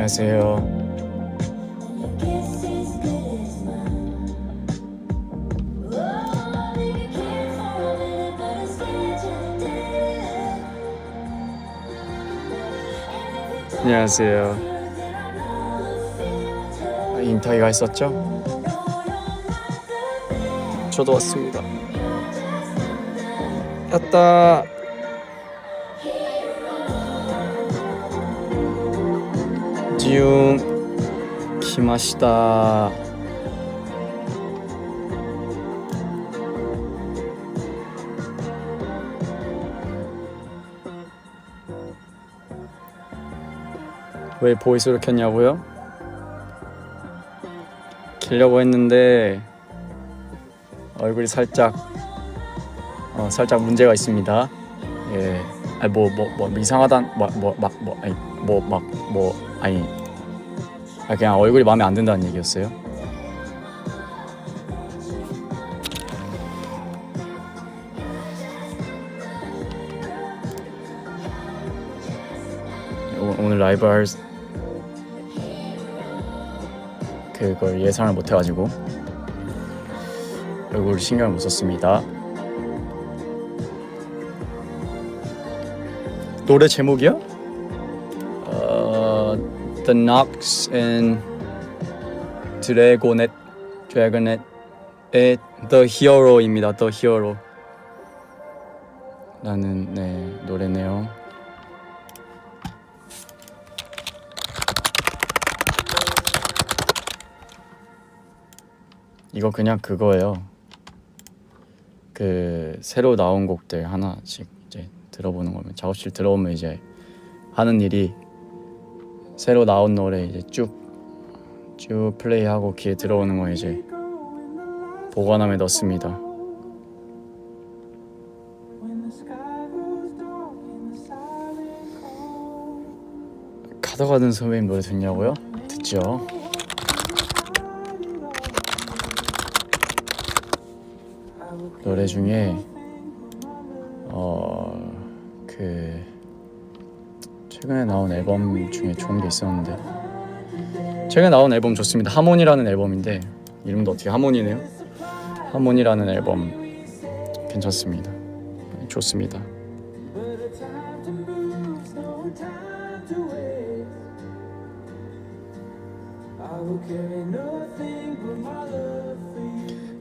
안녕하세요. 안녕하세요. 인터뷰가 있었죠? 저도 왔습니다. 왔다. 지웅 기마시다. 왜 보이스로 켰냐고요? 키려고 했는데 얼굴이 살짝 문제가 있습니다. 예, 뭐 이상하단 그냥 얼굴이 마음에 안 든다는 얘기였어요. 오늘 라이브 할 그걸 예상을 못 해가지고 얼굴 신경을 못 썼습니다. 노래 제목이요? The Knox and Dragonet 의 The Hero입니다. The Hero 라는 노래네요. 이거 그냥 그거예요. 그 새로 나온 곡들 하나씩 이제 들어보는 거면, 작업실 들어오면 이제 하는 일이 새로 나온 노래 이제 쭉 플레이하고 귀에 들어오는 거 이제 보관함에 넣습니다. 가다가는 선배님 노래 듣냐고요? 듣죠. 노래 중에 그 최근에 나온 앨범 중에 좋은 게 있었는데, 최근에 나온 앨범 좋습니다. 하모니라는 앨범인데, 이름도 어떻게 하모니네요. 하모니라는 앨범 괜찮습니다. 좋습니다.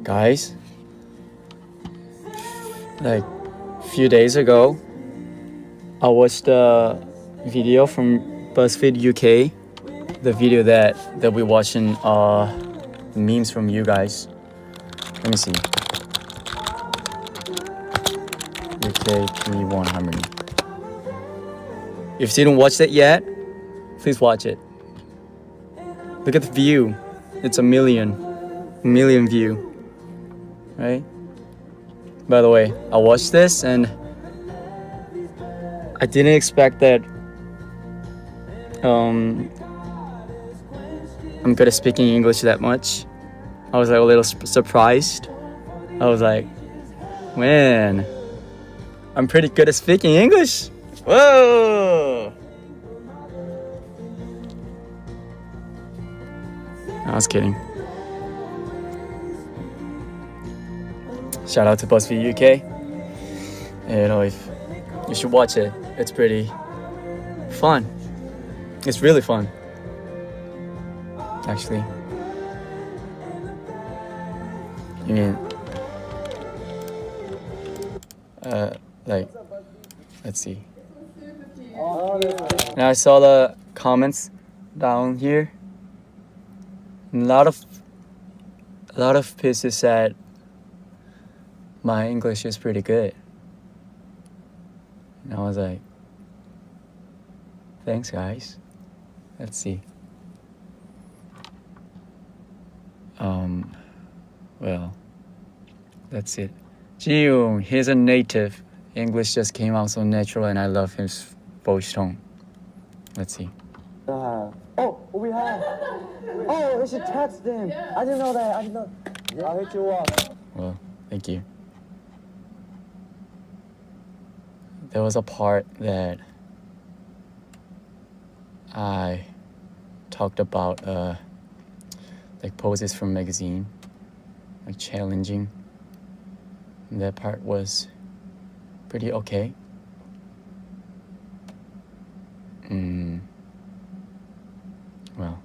Guys, like few days ago I watched a video from BuzzFeed UK, the video that we're watching memes from you guys. Let me see. UK P1 Harmony. If you didn't watch that yet, please watch it. Look at the view. It's a million view. Right? By the way, I watched this and I didn't expect that I'm good at speaking English that much. I was like a little surprised. I was like, man, I'm pretty good at speaking English. Whoa! I was kidding. Shout out to BuzzFeed UK. You know, if you should watch it, it's pretty fun. It's really fun, actually. I mean, like, let's see. And I saw the comments down here. And a lot of people said my English is pretty good. And I was like, thanks guys. Let's see. Well, that's it. Jiyoung, he's a native. English just came out so natural and I love his voice tone. Let's see. We have. Oh, we should text him. I didn't know that. I didn't know. Yeah. I'll hit you up. Well, thank you. There was a part that I talked about like poses from magazine, like challenging. And that part was pretty okay. Well,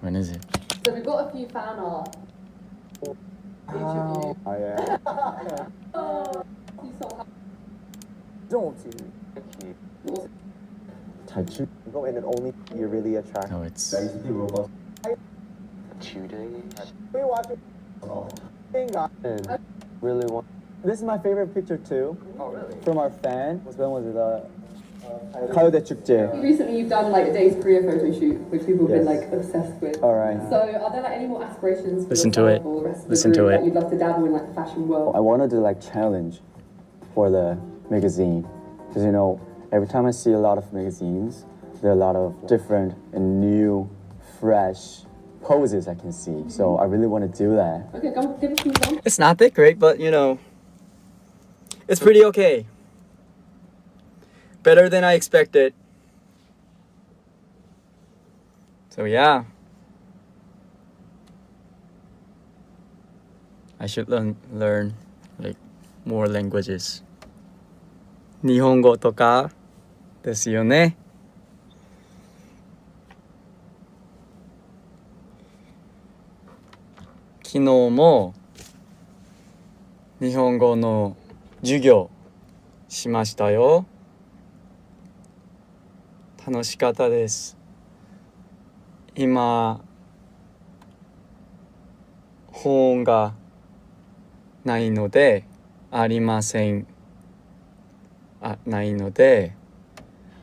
when is it? So we've got a few fan art. Each of you. Oh yeah. You saw 这种其实才去 go in and only you really attract. No, it's 2 days. We watch it. And really want. This is my favorite picture too. Oh, really? From our fan. When was it? 가요대 축제. Recently you've done like a day's Korea photo shoot, which people have been Yes. like obsessed with. All right. So are there like any more aspirations for Listen to yourself it. or the rest of the Listen group to it. that you'd love to dabble in like the fashion world? I wanted to like challenge for the magazine because you know every time I see a lot of magazines, there are a lot of different and new, fresh poses I can see. So I really want to do that. Okay, come give us some examples. It's not that great, but you know, it's pretty okay. Better than I expected. So yeah, I should learn like more languages. 日本語とかですよね。昨日も日本語の授業しましたよ。楽しかったです。今本がないのでないので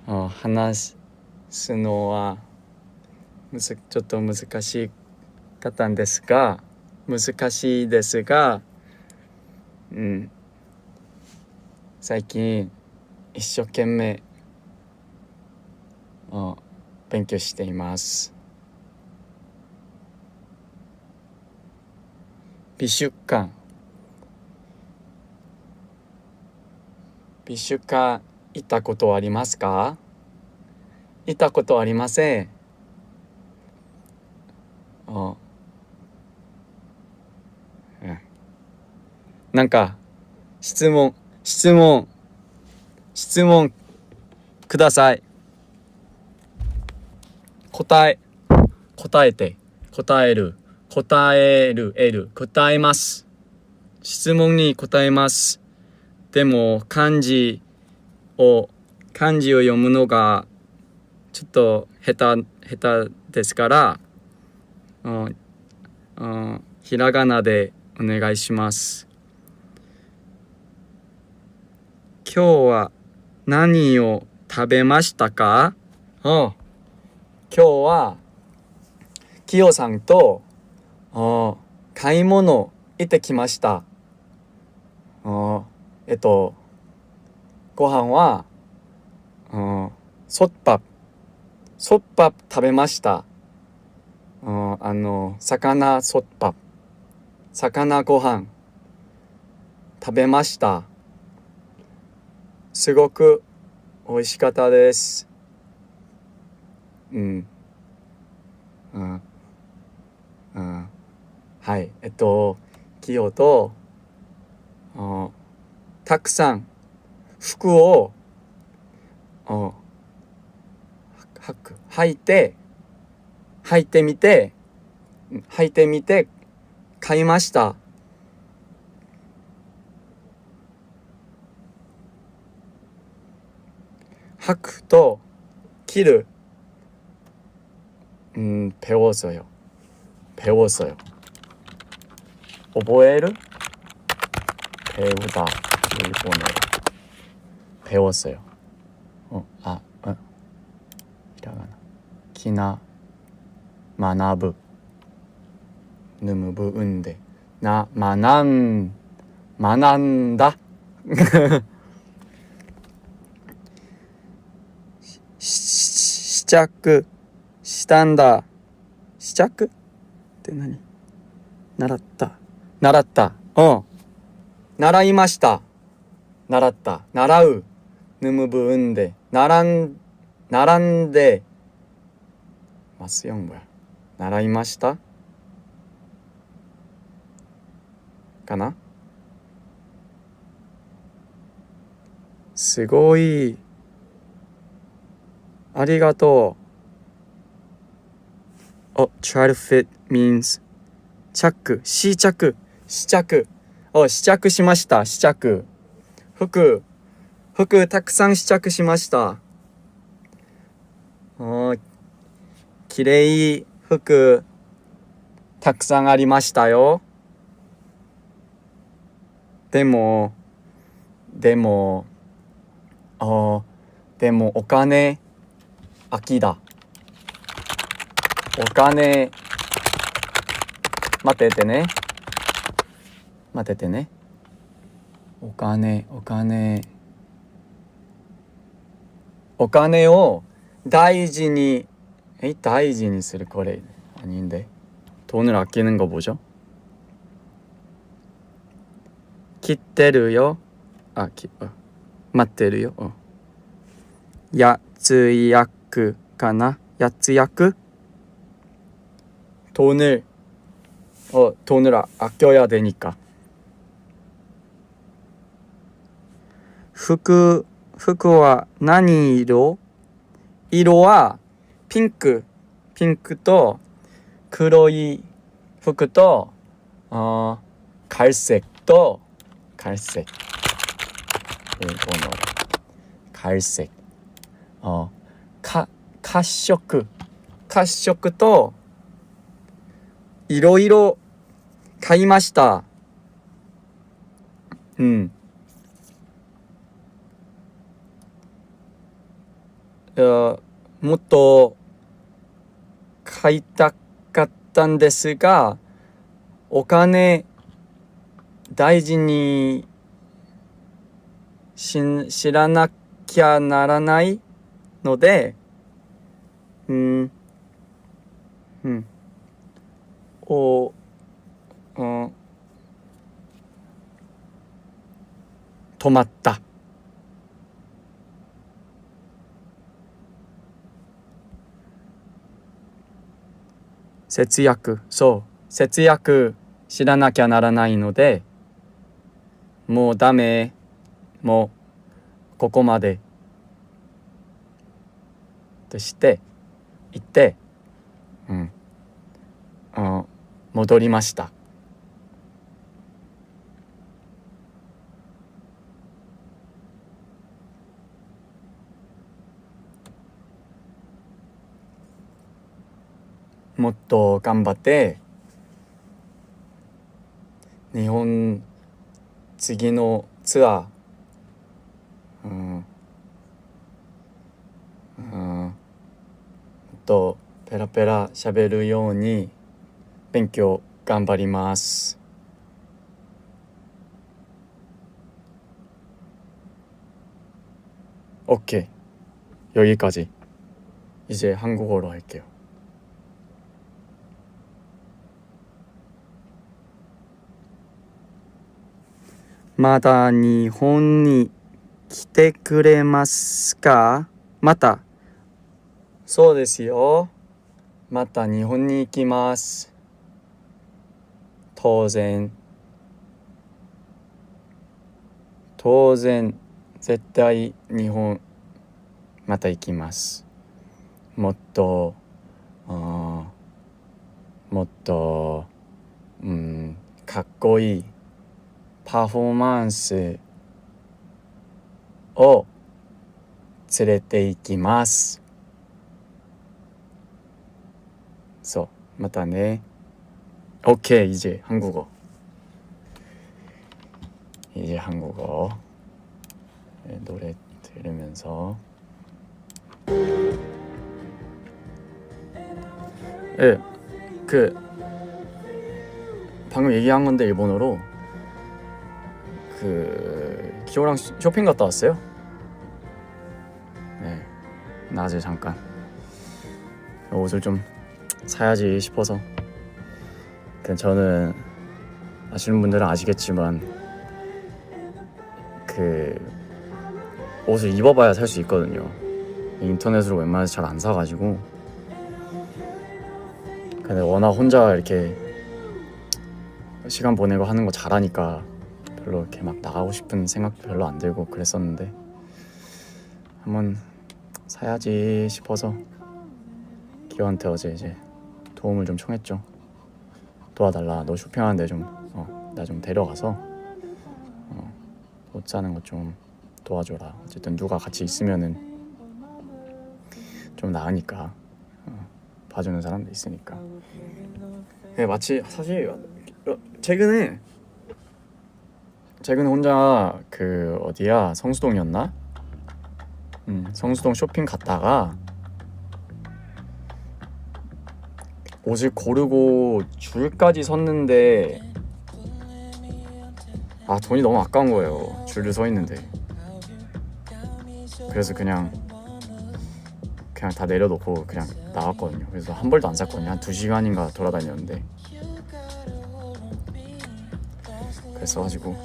話すのはちょっと難しかったんですが最近一生懸命勉強しています。美術館行ったことありますか？行ったことありません。なんか質問ください。答えます。質問に答えます。でも漢字を読むのがちょっと下手ですから、ひらがなでお願いします。今日は何を食べましたか？今日はキヨさんと買い物行ってきました。ご飯はソッパ食べました。魚ご飯食べました。すごく美味しかったです。はい、キヨとたくさん服を履いてみて買いました。履くと着る배웠어요.覚える배우다 일본어로 배웠어요. 히라가나 키나 마나부 느무부은데 나 만한다. 시작したんだ。試着って何？習った。習いました。習う。ぬむぶんで。並んで。ますよ뭐야習いましたかなすごいありがとうtry to fit means 試着試着しました試着服たくさん試着しましたきれい服たくさんありましたよでもお金秋だお金待っててねお金を大事にするこれ아닌데 돈을 아끼는 거 뭐죠? 기대르요 맞대르요 야츠야크 가나 야츠야크 돈을 아껴야 되니까 服は何色はピンクと黒い服と갈색 일본어 갈색褐色いろいろ買いましたもっと買いたかったんですがお金大事に知らなきゃならないので止まった節約知らなきゃならないのでもうダメもうここまでとして言って戻りましたもっと頑張って日本次のツアーもっとペラペラ喋るように勉強頑張ります。오케이. 여기까지. 이제 한국어로 할게요. 마다 일본에 来てくれますか? またそうですよまた日本に行きます当然絶対日本また行きますもっとかっこいいパフォーマンスを連れて行きますそうまたね 오케이 이제 한국어 노래 들으면서 방금 얘기한 건데 일본어로 기호랑 쇼핑 갔다 왔어요. 네, 낮에 잠깐 옷을 좀 사야지 싶어서. 저는 아시는 분들은 아시겠지만 옷을 입어봐야 살 수 있거든요. 인터넷으로 웬만해서 잘 안 사가지고 근데 워낙 혼자 이렇게 시간 보내고 하는 거 잘하니까 별로 이렇게 막 나가고 싶은 생각도 별로 안 들고 그랬었는데 한번 사야지 싶어서 기어한테 어제 이제 도움을 좀 청했죠. 도와달라. 너 쇼핑하는데 좀 나 좀 데려가서 옷 사는 거 좀 도와줘라. 어쨌든 누가 같이 있으면은 좀 나으니까 봐주는 사람도 있으니까. 네, 마치 사실 최근에 혼자 그 어디야 성수동이었나? 성수동 쇼핑 갔다가 옷을 고르고 줄까지 섰는데 돈이 너무 아까운 거예요. 줄을 서 있는데. 그래서 그냥 다 내려놓고 그냥 나왔거든요. 그래서 한 벌도 안 샀거든요. 한 2시간인가 돌아다녔는데. 그래서가지고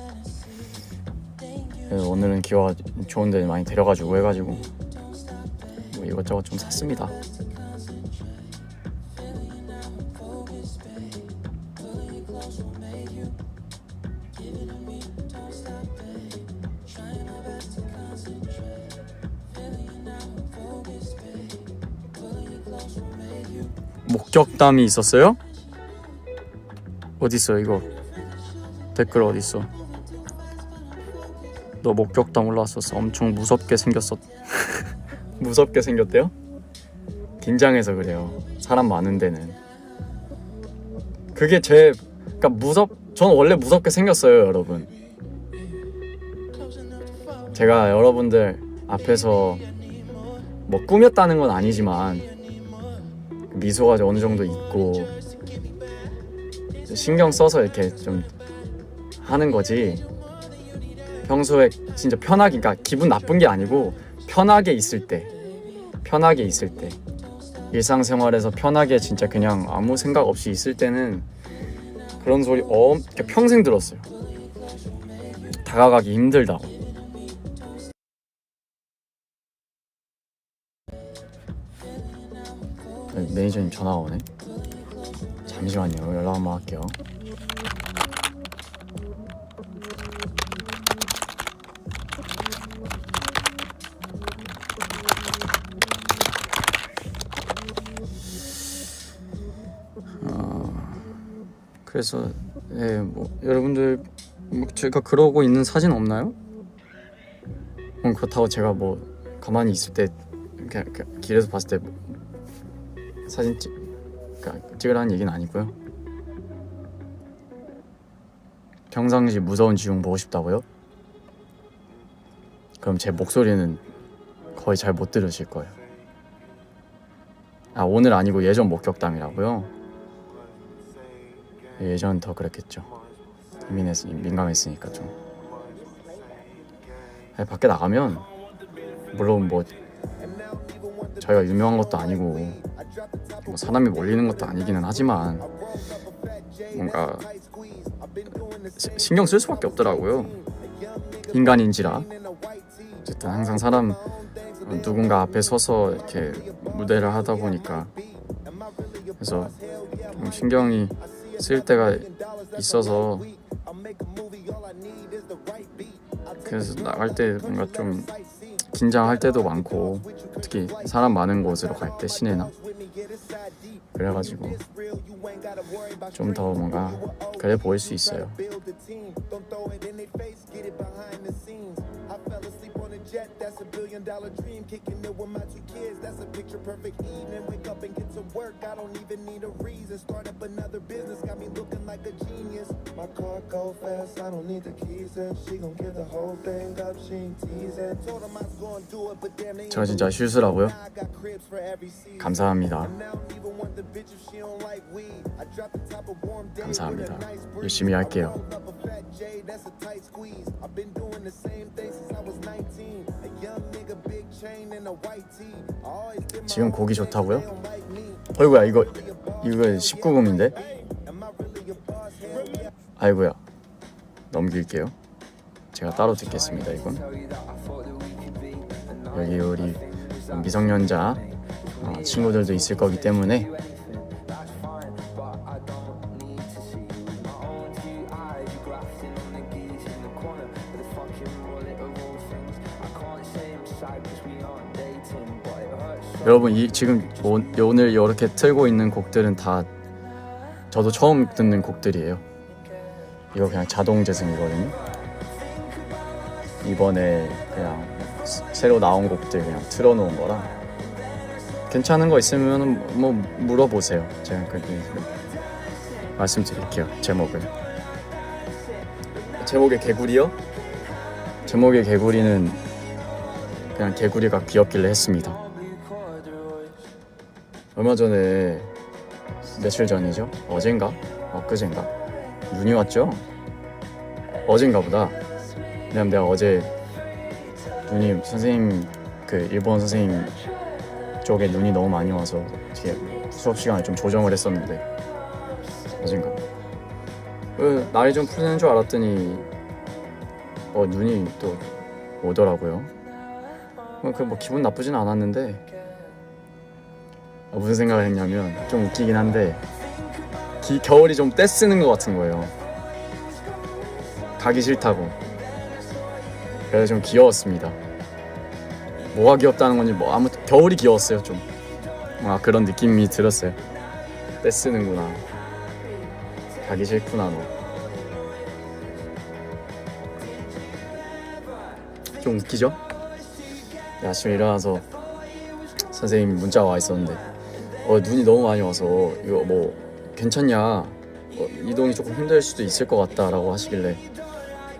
오늘은 기어가 좋은 데 많이 데려가지고 해가지고 뭐 이것저것 좀 샀습니다. 목격담이 있었어요? 어딨어 이거? 댓글 어딨어? 너 목격담 올라왔었어. 엄청 무섭게 생겼어. 무섭게 생겼대요? 긴장해서 그래요. 사람 많은 데는. 그게 그러니까 전 원래 무섭게 생겼어요, 여러분. 제가 여러분들 앞에서 뭐 꾸몄다는 건 아니지만 미소가 어느 정도 있고 신경 써서 이렇게 좀 하는 거지. 평소에 진짜 편하게, 그러니까 기분 나쁜 게 아니고 편하게 있을 때 일상생활에서 편하게 진짜 그냥 아무 생각 없이 있을 때는 그런 소리 평생 들었어요. 다가가기 힘들다고. 매니저님 전화가 오네. 잠시만요. 연락 한번 할게요. 그래서 뭐 여러분들 뭐 제가 그러고 있는 사진 없나요? 그렇다고 제가 뭐 가만히 있을 때 그냥 길에서 봤을 때 사진 찍으라는 얘기는 아니고요. 평상시 무서운 지웅 보고 싶다고요? 그럼 제 목소리는 거의 잘 못 들으실 거예요. 오늘 아니고 예전 목격담이라고요? 예전 더 그랬겠죠. 민감했으니까 좀. 밖에 나가면 물론 뭐 저희가 유명한 것도 아니고 뭐 사람이 몰리는 것도 아니기는 하지만 뭔가 신경 쓸 수밖에 없더라고요. 인간인지라. 어쨌든 항상 누군가 앞에 서서 이렇게 무대를 하다 보니까 그래서 좀 신경이 쓸 때가 있어서 그래서 나갈 때 뭔가 좀 긴장할 때도 많고 특히 사람 많은 곳으로 갈 때 시내나 그래가지고 좀 더 뭔가 그래 보일 수 있어요. That's a $1 billion dream, kicking it with my 2 kids. That's a picture perfect evening. Wake up and get to work. I don't even need a reason. Start up another business, got me looking like a genius. My car go fast, I don't need the keys. And she gon' give the whole thing up. She ain't teasing. Told him I was gonna do it, but damn they. 저 진짜 쉴수라고요? 감사합니다. 감사합니다. 열심히 할게요. 지금 고기 좋다고요? 어이구야 이거 19금인데? 아이고야 넘길게요. 제가 따로 듣겠습니다. 이건 여기 우리 미성년자 친구들도 있을 거기 때문에 여러분 지금 오늘 이렇게 틀고 있는 곡들은 다 저도 처음 듣는 곡들이에요. 이거 그냥 자동 재생이거든요. 이번에 그냥 새로 나온 곡들 그냥 틀어놓은 거라 괜찮은 거 있으면 뭐 물어보세요. 제가 그렇게 말씀드릴게요. 제목의 개구리요? 제목의 개구리는 그냥 개구리가 귀엽길래 했습니다. 얼마 전에 며칠 전이죠? 어젠가? 엊그젠가? 눈이 왔죠? 어젠가 보다. 왜냐면 내가 어제 눈이 선생님 그 일본 선생님 쪽에 눈이 너무 많이 와서 되게 수업 시간에 좀 조정을 했었는데 어젠가 날이 좀 풀리는 줄 알았더니 눈이 또 오더라고요. 뭐 기분 나쁘진 않았는데 무슨 생각을 했냐면 좀 웃기긴 한데 겨울이 좀 떼쓰는 것 같은 거예요. 가기 싫다고. 그래서 좀 귀여웠습니다. 뭐가 귀엽다는 건지 아무튼 겨울이 귀여웠어요. 좀 그런 느낌이 들었어요. 떼쓰는구나. 가기 싫구나 너. 좀 웃기죠? 아침에 일어나서 선생님 문자가 와 있었는데 눈이 너무 많이 와서 이거 뭐 괜찮냐, 이동이 조금 힘들 수도 있을 것 같다 라고 하시길래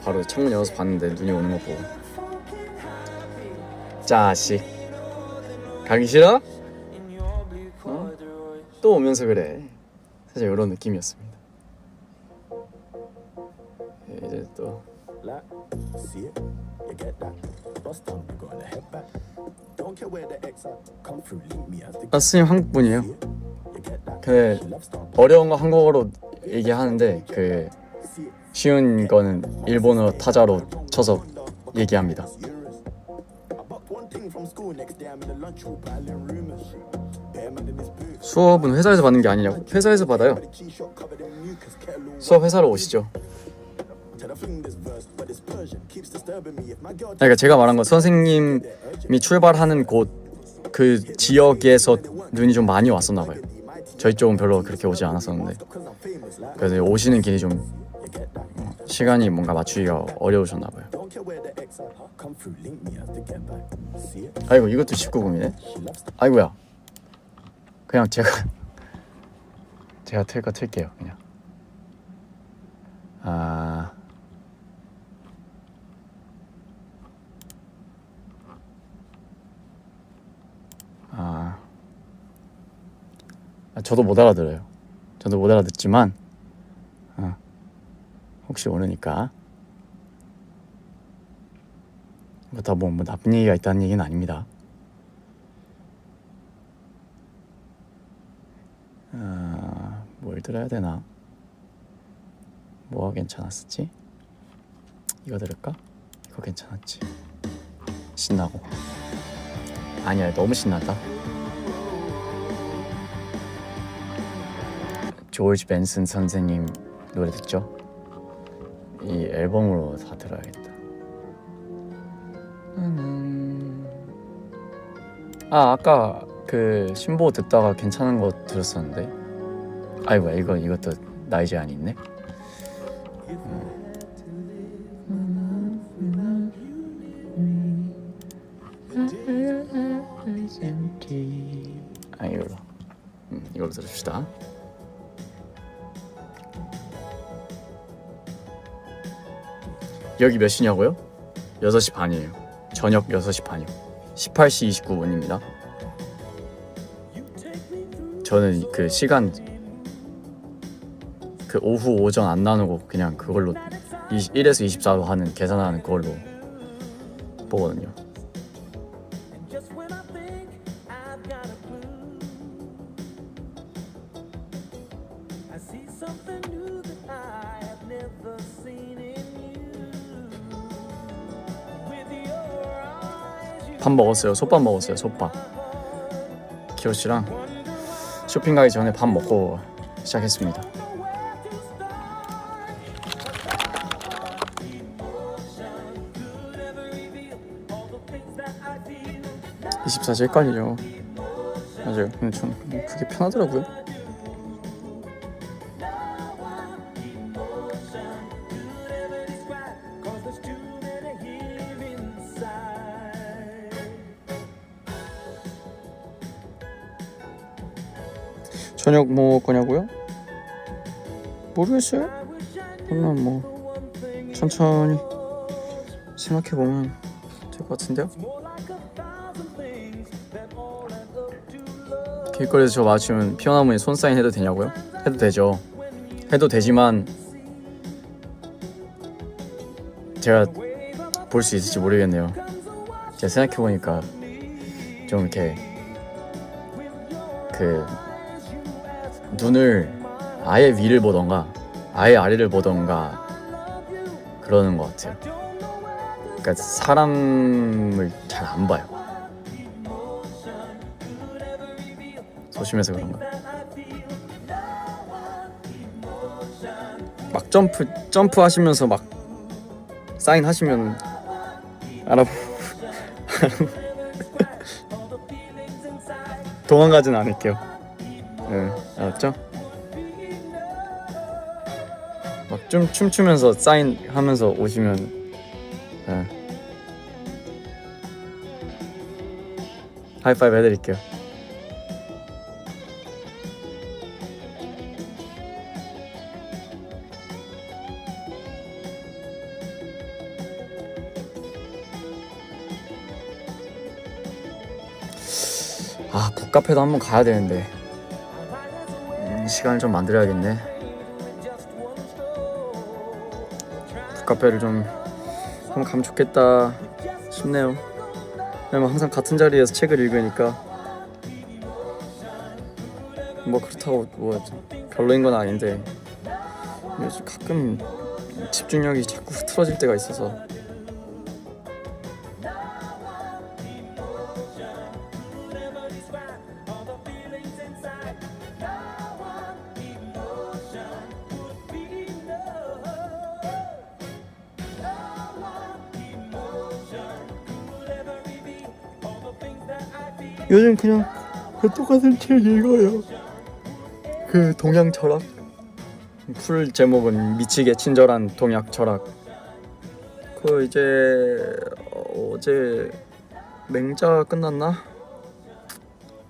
바로 창문 열어서 봤는데 눈이 오는 거 보고 자식 가기 싫어? 또 오면서 그래. 사실 이런 느낌이었습니다. 이제 또 선생님 한국 분이에요. 근데 어려운 거 한국어로 얘기하는데 그 쉬운 거는 일본어 타자로 쳐서 얘기합니다. 수업은 회사에서 받는 게 아니냐고? 회사에서 받아요. 수업 회사로 오시죠. 그러니까 제가 말한 건 선생님이 출발하는 곳 그 지역에서 눈이 좀 많이 왔었나 봐요. 저희 쪽은 별로 그렇게 오지 않았었는데 그래서 오시는 길이 좀 시간이 뭔가 맞추기가 어려우셨나 봐요. 아이고 이것도 19금이네. 아이고야. 그냥 제가 틀 거 틀게요. 그냥 저도 못 알아들어요. 저도 못 알아듣지만 혹시 모르니까 다 뭐 나쁜 얘기가 있다는 얘기는 아닙니다. 뭘 들어야 되나? 뭐가 괜찮았었지? 이거 들을까? 이거 괜찮았지? 신나고. 아니야, 너무 신나다. 조지 벤슨 선생님 노래 듣죠? 이 앨범으로 다 들어야겠다. 아까 그 신보 듣다가 괜찮은 거 들었었는데. 아이고야, 이것도 나이 제한이 있네. 이걸로 들읍시다. 여기 몇 시냐고요? 6시 반이에요. 저녁 6시 반이요. 18시 29분입니다. 저는 그 시간 그 오후 오전 안 나누고 그냥 그걸로 1에서 24로 하는 계산하는 그걸로 보거든요. 밥 먹었어요. 솥밥 먹었어요. 솥밥. 키로씨랑 쇼핑 가기 전에 밥 먹고 시작했습니다. 24시 헷갈리죠. 맞아요. 근데 전 그게 편하더라고요. 저녁 뭐 먹을 거냐고요? 모르겠어요. 그러면 뭐 천천히 생각해보면 될 것 같은데요? 길거리에서 저 마주치면 피어나 분이 손 사인 해도 되냐고요? 해도 되죠. 해도 되지만 제가 볼 수 있을지 모르겠네요. 제가 생각해보니까 좀 이렇게 그 눈을 아예 위를 보던가 아예 아래를 보던가 그러는 것 같아요. 그러니까 사람을 잘 안 봐요. 소심해서 그런가. 막 점프 하시면서 막 사인 하시면 도망가진 않을게요. 네, 알았죠? 막 좀 춤추면서 사인 하면서 오시면 네. 하이파이브 해드릴게요. 아, 북카페도 한번 가야 되는데 시간을 좀 만들어야겠네. 북카페를 좀 한번 가면 좋겠다 싶네요. 왜냐면 항상 같은 자리에서 책을 읽으니까 뭐 그렇다고 뭐 별로인 건 아닌데 요즘 가끔 집중력이 자꾸 흐트러질 때가 있어서 요즘 그냥 그 똑같은 책 읽어요. 그 동양 철학. 풀 제목은 미치게 친절한 동양 철학. 그 이제 어제 맹자 끝났나?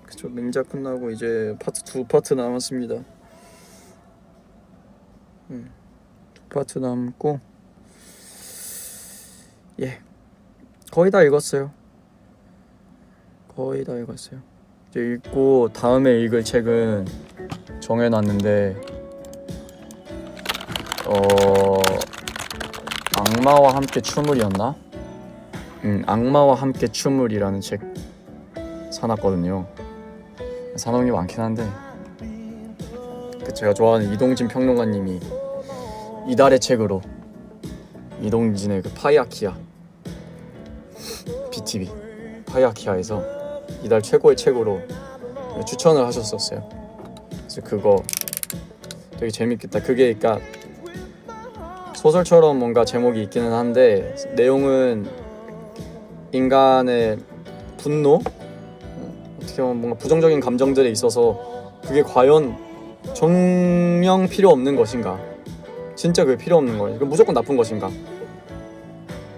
그쵸, 맹자 끝나고 이제 파트 2파트 남았습니다. 2파트 남고 예 거의 다 읽었어요. 거의 다 읽었어요. 이제 읽고 다음에 읽을 책은 정해놨는데 악마와 함께 춤을이었나? 악마와 함께 춤을이라는 책 사놨거든요. 사놓은 게 많긴 한데 그 제가 좋아하는 이동진 평론가님이 이달의 책으로 이동진의 그 파이아키아 BTV 파이아키아에서 이달 최고의 책으로 추천을 하셨었어요. 그래서 그거 되게 재밌겠다. 그게 그러니까 소설처럼 뭔가 제목이 있기는 한데 내용은 인간의 분노, 어떻게 보면 뭔가 부정적인 감정들에 있어서 그게 과연 정령 필요 없는 것인가, 진짜 그게 필요 없는 거예요, 무조건 나쁜 것인가,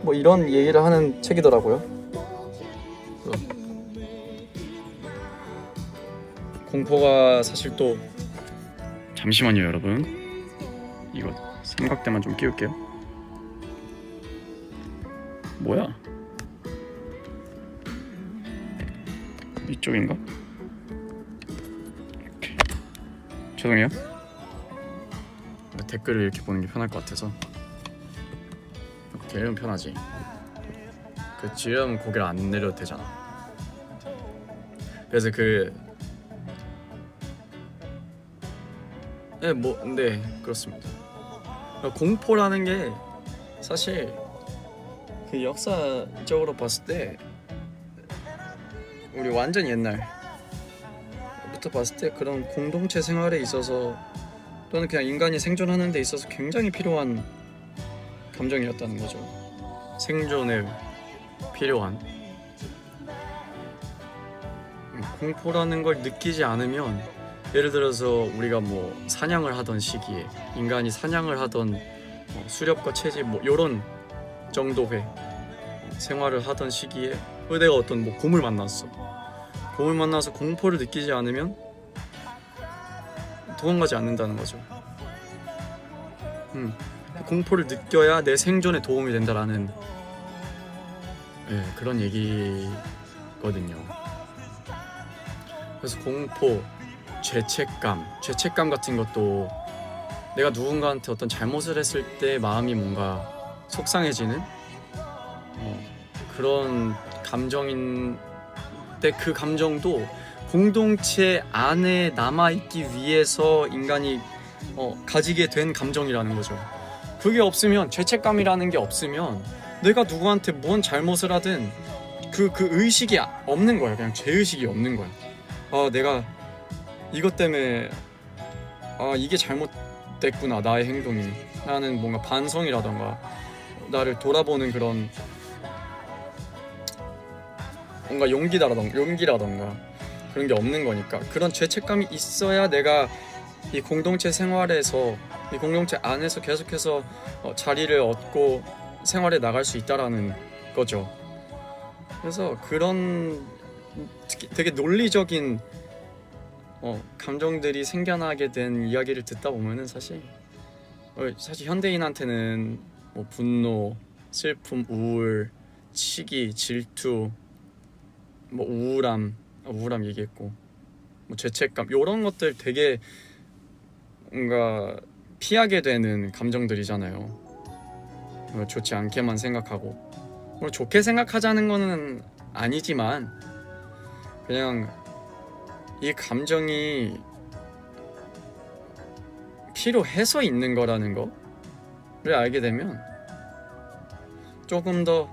뭐 이런 얘기를 하는 책이더라고요. 공포가 사실 또 잠시만요 여러분, 이거 삼각대만 좀 끼울게요. 뭐야? 이쪽인가? 이렇게. 죄송해요. 댓글을 이렇게 보는 게 편할 것 같아서. 이렇게 이러면 편하지. 그 지금 고개를 안 내려도 되잖아. 그래서 네, 그렇습니다. 공포라는 게 사실 그 역사적으로 봤을 때 우리 완전 옛날부터 봤을 때 그런 공동체 생활에 있어서 또는 그냥 인간이 생존하는 데 있어서 굉장히 필요한 감정이었다는 거죠. 생존에 필요한. 공포라는 걸 느끼지 않으면, 예를 들어서 우리가 뭐 사냥을 하던 시기에, 인간이 사냥을 하던 수렵과 채집 뭐 요런 정도의 생활을 하던 시기에 내가 어떤 뭐 곰을 만났어. 곰을 만나서 공포를 느끼지 않으면 도망가지 않는다는 거죠. 공포를 느껴야 내 생존에 도움이 된다라는 그런 얘기거든요. 그래서 공포, 죄책감 같은 것도 내가 누군가한테 어떤 잘못을 했을 때 마음이 뭔가 속상해지는 그런 감정인데, 그 감정도 공동체 안에 남아있기 위해서 인간이 가지게 된 감정이라는 거죠. 그게 없으면, 죄책감이라는 게 없으면 내가 누구한테 뭔 잘못을 하든 그 의식이 없는 거야. 그냥 죄의식이 없는 거야. 내가 이것 때문에 이게 잘못됐구나, 나의 행동이. 나는 뭔가 반성이라던가 나를 돌아보는 그런 뭔가 용기라던가 그런 게 없는 거니까, 그런 죄책감이 있어야 내가 이 공동체 생활에서, 이 공동체 안에서 계속해서 자리를 얻고 생활에 나갈 수 있다라는 거죠. 그래서 그런 되게 논리적인 감정들이 생겨나게 된 이야기를 듣다 보면은 사실 현대인한테는 뭐 분노, 슬픔, 우울, 시기, 질투, 뭐 우울함 얘기했고, 뭐 죄책감, 이런 것들 되게 뭔가 피하게 되는 감정들이잖아요. 좋지 않게만 생각하고, 물론 좋게 생각하자는 거는 아니지만 그냥 이 감정이 필요해서 있는 거라는 거를 알게 되면 조금 더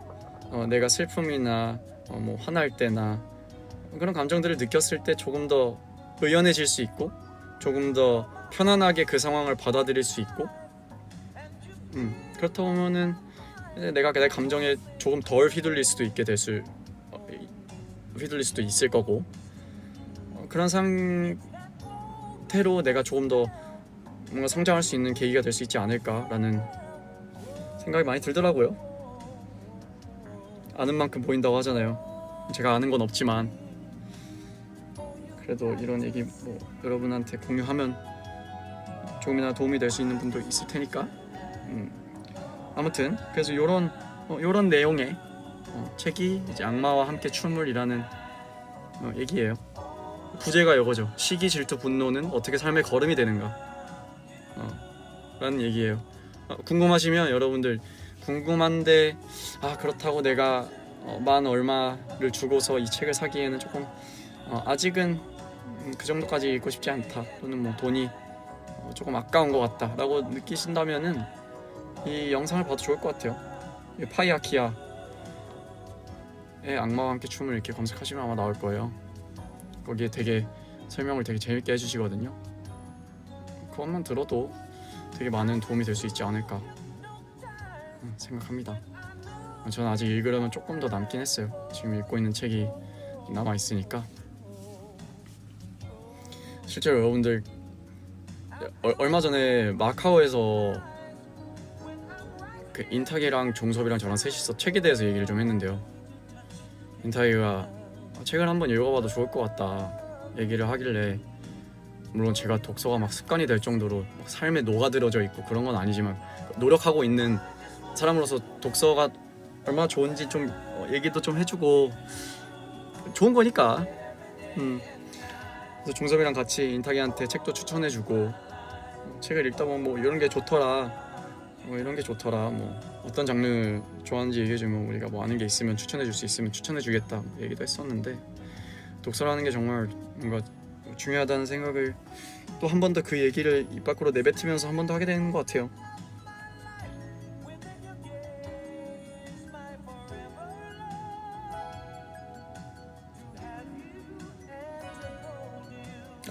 내가 슬픔이나 뭐 화날 때나 그런 감정들을 느꼈을 때 조금 더 의연해질 수 있고, 조금 더 편안하게 그 상황을 받아들일 수 있고, 그렇다 보면은 내가 내 감정에 조금 덜 휘둘릴 수도 있을 거고, 그런 상태로 내가 조금 더 뭔가 성장할 수 있는 계기가 될 수 있지 않을까라는 생각이 많이 들더라고요. 아는 만큼 보인다고 하잖아요. 제가 아는 건 없지만 그래도 이런 얘기 뭐 여러분한테 공유하면 조금이나 도움이 될 수 있는 분도 있을 테니까. 아무튼 그래서 요런 내용의 책이 이제 악마와 함께 춤을이라는 얘기예요. 부제가 이거죠. 시기, 질투, 분노는 어떻게 삶의 걸음이 되는가 라는 얘기예요. 궁금하시면 여러분들, 궁금한데 그렇다고 내가 만 얼마를 주고서 이 책을 사기에는 조금 아직은 그 정도까지 읽고 싶지 않다, 또는 뭐 돈이 조금 아까운 것 같다 라고 느끼신다면은 이 영상을 봐도 좋을 것 같아요. 파이아키아의 악마와 함께 춤을 이렇게 검색하시면 아마 나올 거예요. 거기에 되게 설명을 되게 재밌게 해주시거든요. 그것만 들어도 되게 많은 도움이 될 수 있지 않을까 생각합니다. 저는 아직 읽으려면 조금 더 남긴 했어요. 지금 읽고 있는 책이 남아 있으니까. 실제로 여러분들, 얼마 전에 마카오에서 그 인탁이랑 종섭이랑 저랑 셋이서 책에 대해서 얘기를 좀 했는데요. 인탁이가 책을 한번 읽어봐도 좋을 것 같다 얘기를 하길래, 물론 제가 독서가 막 습관이 될 정도로 막 삶에 녹아들어져 있고 그런 건 아니지만 노력하고 있는 사람으로서 독서가 얼마나 좋은지 좀 얘기도 좀 해주고 좋은 거니까. 그래서 종섭이랑 같이 인탁이한테 책도 추천해주고, 책을 읽다 보면 뭐 이런 게 좋더라, 뭐 어떤 장르 좋아하는지 얘기해주면 우리가 뭐 아는 게 있으면 추천해줄 수 있으면 추천해주겠다 얘기도 했었는데, 독서라는 게 정말 뭔가 중요하다는 생각을 또 한 번 더 그 얘기를 입 밖으로 내뱉으면서 한 번 더 하게 되는 것 같아요.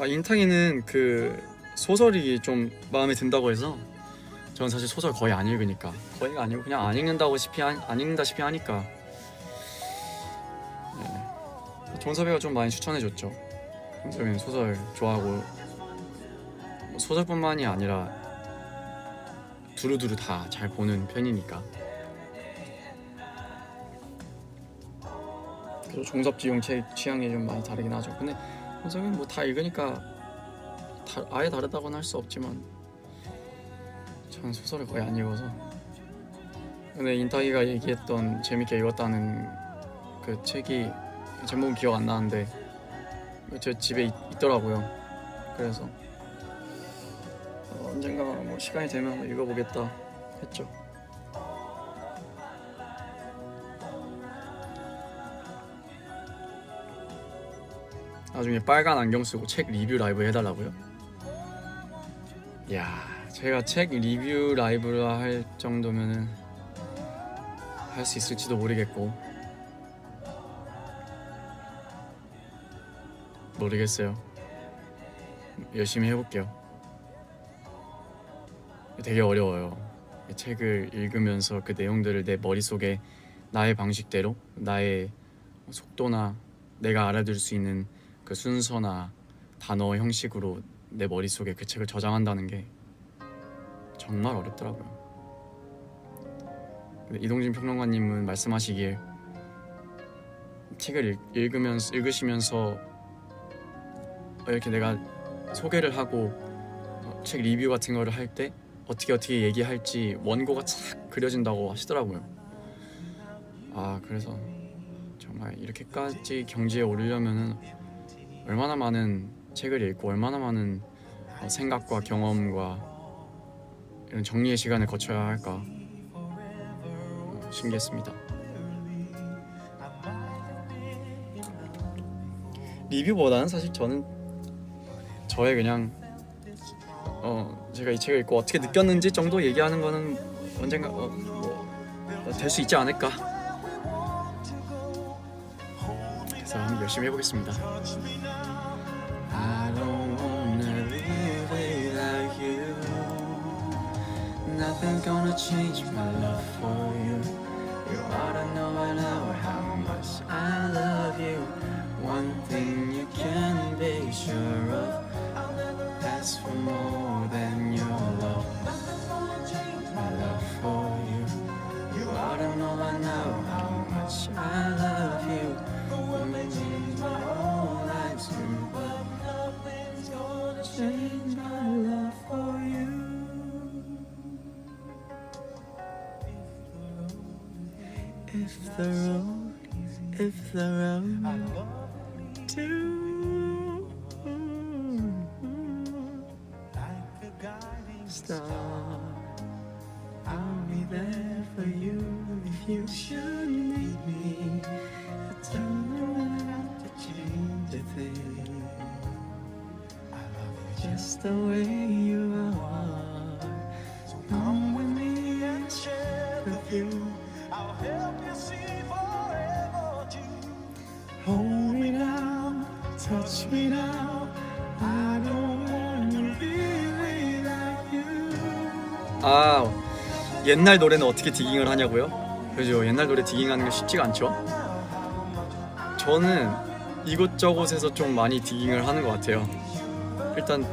인탁이는 그 소설이 좀 마음에 든다고 해서, 저는 사실 소설 거의 안 읽으니까, 거의가 아니고 그냥 안 읽는다시피 하니까 종섭이가 좀 많이 추천해줬죠. 평소에는 소설 좋아하고 소설뿐만이 아니라 두루두루 다 잘 보는 편이니까. 그래서 종섭지용 책 취향이 좀 많이 다르긴 하죠. 근데 현석은 뭐 다 읽으니까 아예 다르다고는 할 수 없지만 저는 소설을 거의 안 읽어서. 근데 인타기가 얘기했던 재밌게 읽었다는 그 책이 제목은 기억 안 나는데 제 집에 있더라고요. 그래서 언젠가 뭐 시간이 되면 읽어보겠다 했죠. 나중에 빨간 안경 쓰고 책 리뷰 라이브 해달라고요? 이야, 제가 책 리뷰 라이브를 할 정도면은 할 수 있을지도 모르겠고 모르겠어요. 열심히 해볼게요. 되게 어려워요. 책을 읽으면서 그 내용들을 내 머릿속에 나의 방식대로, 나의 속도나 내가 알아들을 수 있는 그 순서나 단어 형식으로 내 머릿속에 그 책을 저장한다는 게 정말 어렵더라고요. 근데 이동진 평론가님은 말씀하시길 책을 읽으시면서 이렇게 내가 소개를 하고 책 리뷰 같은 거를 할 때 어떻게 얘기할지 원고가 착 그려진다고 하시더라고요. 그래서 정말 이렇게까지 경지에 오르려면은 얼마나 많은 책을 읽고 얼마나 많은 생각과 경험과 이런 정리의 시간을 거쳐야 할까 신기했습니다. 리뷰보다는 사실 저는 저의 그냥 제가 이 책을 읽고 어떻게 느꼈는지 정도 얘기하는 거는 언젠가 될 수 있지 않을까. 그래서 한번 열심히 해보겠습니다. I don't wanna live without you. Nothing's gonna change my love for you. You ought to know by now how much I love you. One thing you can be sure of, ask for more than your love. My love for you. You ought to know by now how much I love you. Change my whole life too, but nothing's gonna change my love for you. If the road to stop, I'll be there for you if you should need me. I don't have to change a thing. Just the way you are. So come with me and share with you. I'll help you see forever too. Hold me now, touch me now. I don't wanna be without you. 옛날 노래는 어떻게 디깅을 하냐고요? 그죠? 옛날 노래 디깅하는 게 쉽지가 않죠? 저는 이곳저곳에서 좀 많이 디깅을 하는 것 같아요. 일단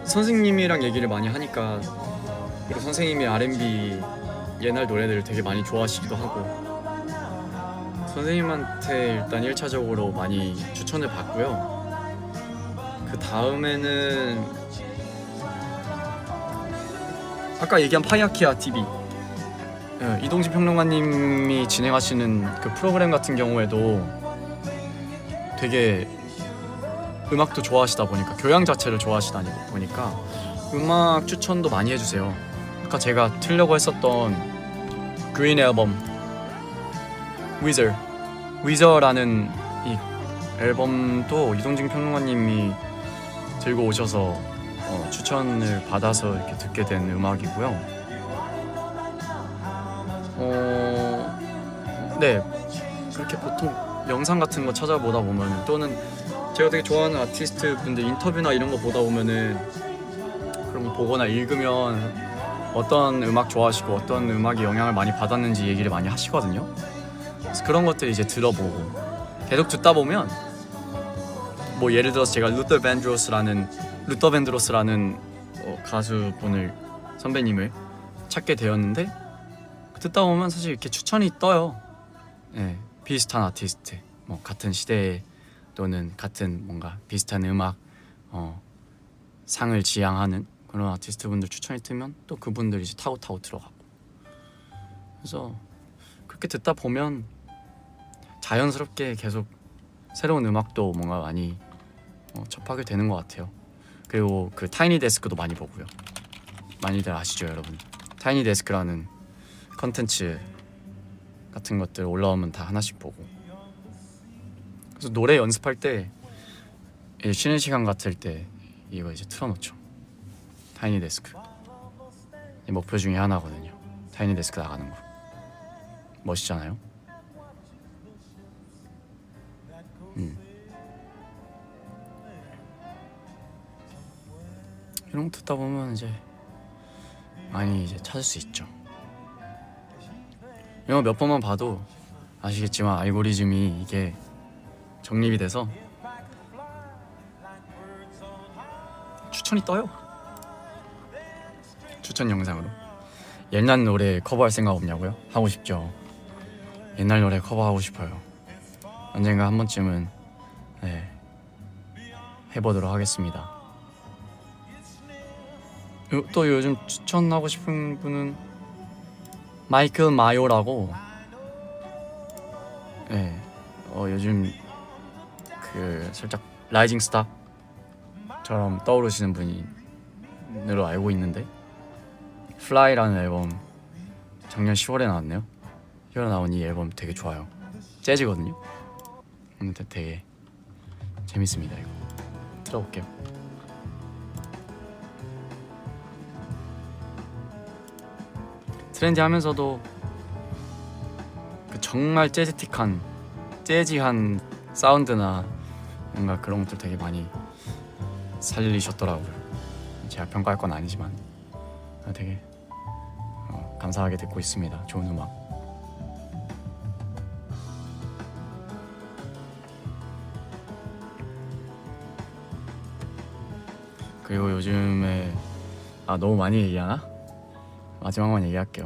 선생님이랑 얘기를 많이 하니까, 그리고 선생님이 R&B 옛날 노래들을 되게 많이 좋아하시기도 하고, 선생님한테 일단 1차적으로 많이 추천을 받고요. 그 다음에는 아까 얘기한 파이아키아 TV, 이동진 평론가님이 진행하시는 그 프로그램 같은 경우에도 되게 음악도 좋아하시다 보니까, 교양 자체를 좋아하시다 보니까 음악 추천도 많이 해주세요. 아까 제가 틀려고 했었던 그린 앨범 위저라는 이 앨범도 이동진 평론가님이 들고 오셔서 추천을 받아서 이렇게 듣게 된 음악이고요. 네, 그렇게 보통 영상 같은 거 찾아보다 보면, 또는 제가 되게 좋아하는 아티스트 분들 인터뷰나 이런 거 보다 보면은, 그런 거 보거나 읽으면 어떤 음악 좋아하시고 어떤 음악이 영향을 많이 받았는지 얘기를 많이 하시거든요. 그래서 그런 것들 이제 들어보고 계속 듣다 보면 뭐 예를 들어서 제가 루터 벤드로스라는 가수분을 선배님을 찾게 되었는데 듣다 보면 사실 이렇게 추천이 떠요. 네, 비슷한 아티스트, 뭐 같은 시대 또는 같은 뭔가 비슷한 음악 상을 지향하는 그런 아티스트 분들 추천이 뜨면 또 그분들이 이제 타고 들어가고. 그래서 그렇게 듣다 보면 자연스럽게 계속 새로운 음악도 뭔가 많이 접하게 되는 것 같아요. 그리고 그 타이니 데스크도 많이 보고요. 많이들 아시죠, 여러분? 타이니 데스크라는 컨텐츠 같은 것들 올라오면 다 하나씩 보고. 그래서 노래 연습할 때 쉬는 시간 같을 때 이거 이제 틀어놓죠. 타이니 데스크. 목표 중에 하나거든요. 타이니 데스크 나가는 거. 멋있잖아요. 이런 거 듣다 보면 이제 많이 이제 찾을 수 있죠. 이거 몇 번만 봐도 아시겠지만 알고리즘이 이게 정립이 돼서 추천이 떠요. 추천 영상으로. 옛날 노래 커버할 생각 없냐고요? 하고 싶죠. 옛날 노래 커버하고 싶어요. 언젠가 한 번쯤은 해보도록 하겠습니다. 또 요즘 추천하고 싶은 분은 마이클 마요라고 요즘 그 살짝 라이징 스타처럼 떠오르시는 분으로 알고 있는데 플라이라는 앨범 작년 10월에 나왔네요. 10월에 나온 이 앨범 되게 좋아요. 재즈거든요. 근데 되게 재밌습니다. 이거 들어볼게요. 트렌디하면서도 그 정말 재즈한 사운드나 뭔가 그런 것들 되게 많이 살리셨더라고요. 제가 평가할 건 아니지만 되게 감사하게 듣고 있습니다. 좋은 음악. 그리고 요즘에 너무 많이 얘기하나? 마지막만 얘기할게요.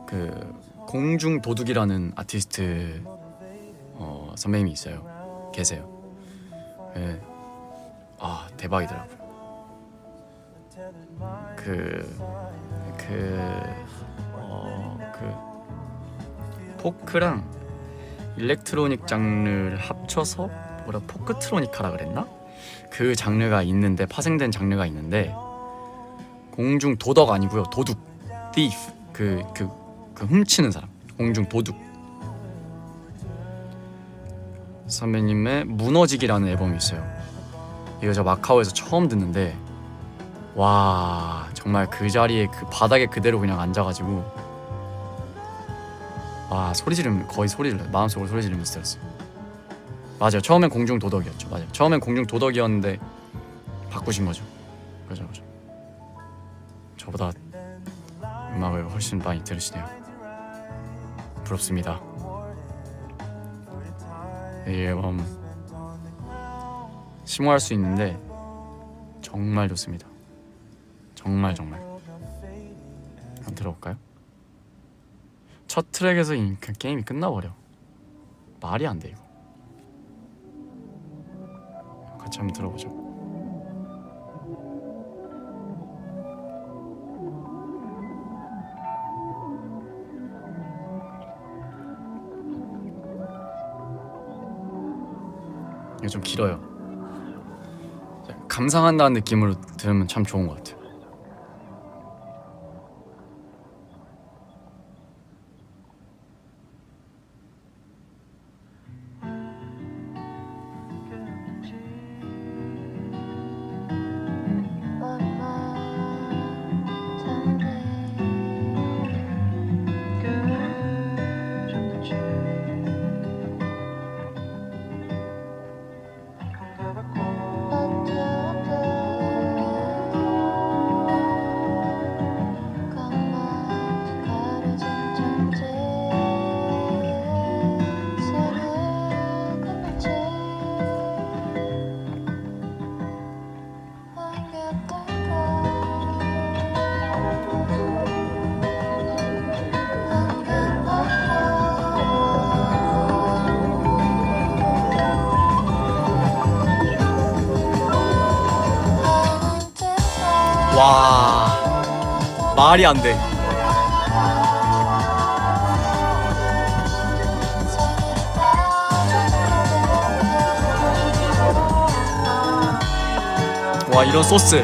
그 공중도둑이라는 아티스트 선배님이 계세요. 대박이더라고요. 포크랑 일렉트로닉 장르를 합쳐서 포크트로니카라 그랬나? 그 장르가 있는데, 파생된 장르가 있는데, 공중 도덕 아니고요, 도둑, thief, 그 훔치는 사람, 공중 도둑. 선배님의 무너지기라는 앨범이 있어요. 이거 저 마카오에서 처음 듣는데, 와, 정말 그 자리에 그 바닥에 그대로 그냥 앉아가지고, 와, 거의 마음속으로 소리 지르면서 들었어요. 맞아요. 처음엔 공중 도덕이었죠. 맞아요. 처음엔 공중 도덕이었는데 바꾸신 거죠. 그죠. 저보다 음악을 훨씬 많이 들으시네요. 부럽습니다. 이 앨범 심오할 수 있는데 정말 좋습니다. 정말 한번 들어볼까요? 첫 트랙에서 게임이 끝나버려. 말이 안 돼 이거. 같이 한번 들어보죠. 이거 좀 길어요. 감상한다는 느낌으로 들으면 참 좋은 것 같아요. 와, 말이 안 돼. 와, 이런 소스.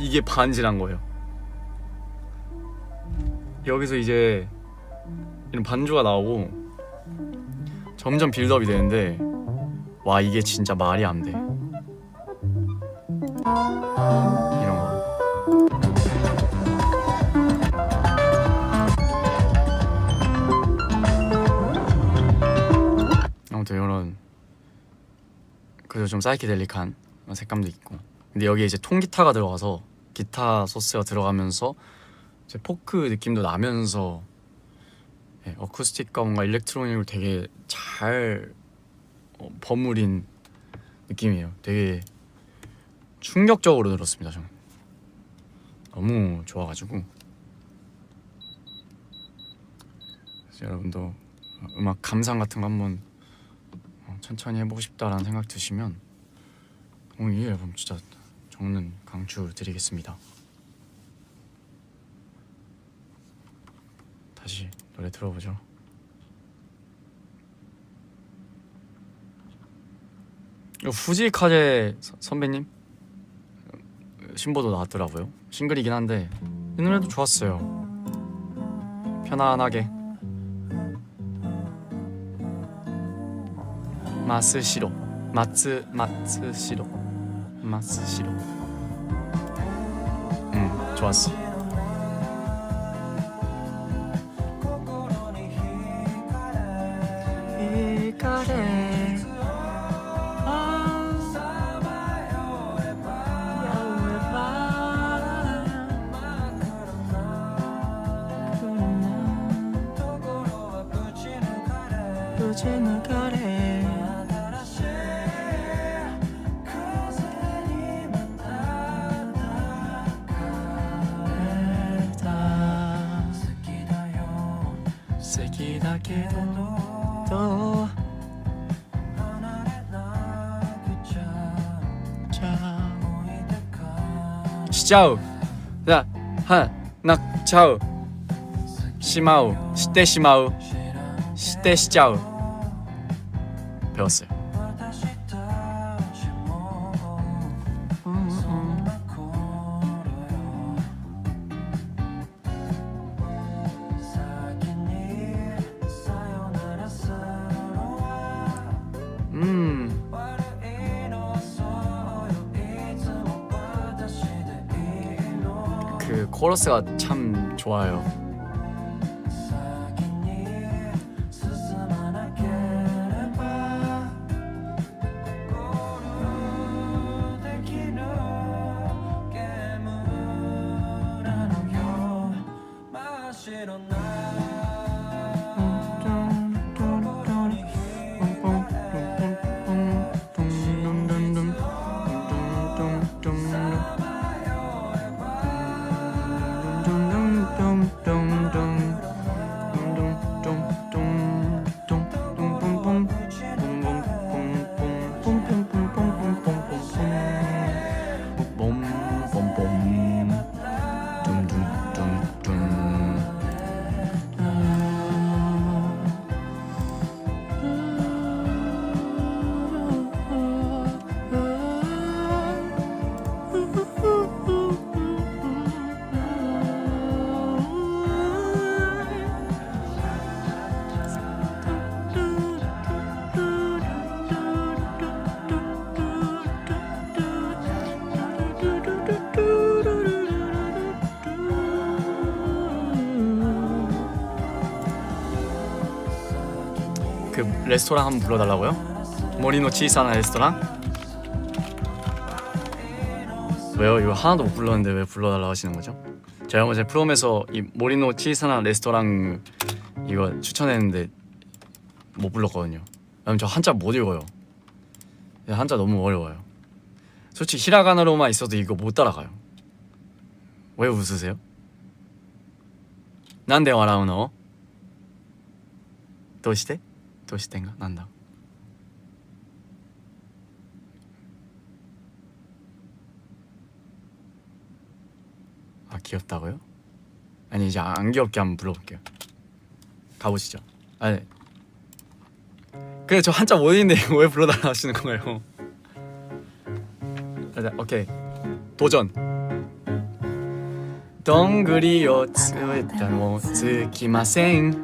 이게 반지란 거예요. 여기서 이제 이런 반주가 나오고 점점 빌드업이 되는데, 와, 이게 진짜 말이 안 돼. 이런 거. 아무튼 이런 그래도 좀 사이키델릭한 색감도 있고, 근데 여기에 이제 통기타가 들어가서 기타 소스가 들어가면서 이제 포크 느낌도 나면서, 네, 어쿠스틱과 뭔가 일렉트로닉을 되게 잘 버무린 느낌이에요. 되게 충격적으로 들었습니다. 저는 너무 좋아가지고. 그래서 여러분도 음악 감상 같은 거 한번 천천히 해보고 싶다라는 생각 드시면 이 앨범 진짜 정는 강추드리겠습니다. 다시 노래 들어보죠. 후지카제 선배님 신보도 나왔더라고요. 싱글이긴 한데 이 노래도 좋았어요. 편안하게. 마스시로 좋았어. 시자우 자 하나 차우 시마우 시대 시마우 시대 시자우 배웠어요. 그 코러스가 참 좋아요. 그 레스토랑 한번 불러달라고요? 모리노 치사나 레스토랑? 왜요? 이거 하나도 못 불렀는데 왜 불러달라고 하시는 거죠? 제가 어제 프롬에서 이 모리노 치사나 레스토랑 이거 추천했는데 못 불렀거든요. 왜냐면 저 한자 못 읽어요. 한자 너무 어려워요. 솔직히 히라가나로만 있어도 이거 못 따라가요. 왜 웃으세요? 난데 와라우노? 도시대? 도시대인가? 난다. 아 귀엽다고요? 아니 이제 안 귀엽게 한번 불러볼게요. 가보시죠. 아니 그래 저 한자 못 읽는데 왜 불러달라 하시는 거예요? 자, 오케이 도전. どんぐりをついたもつきません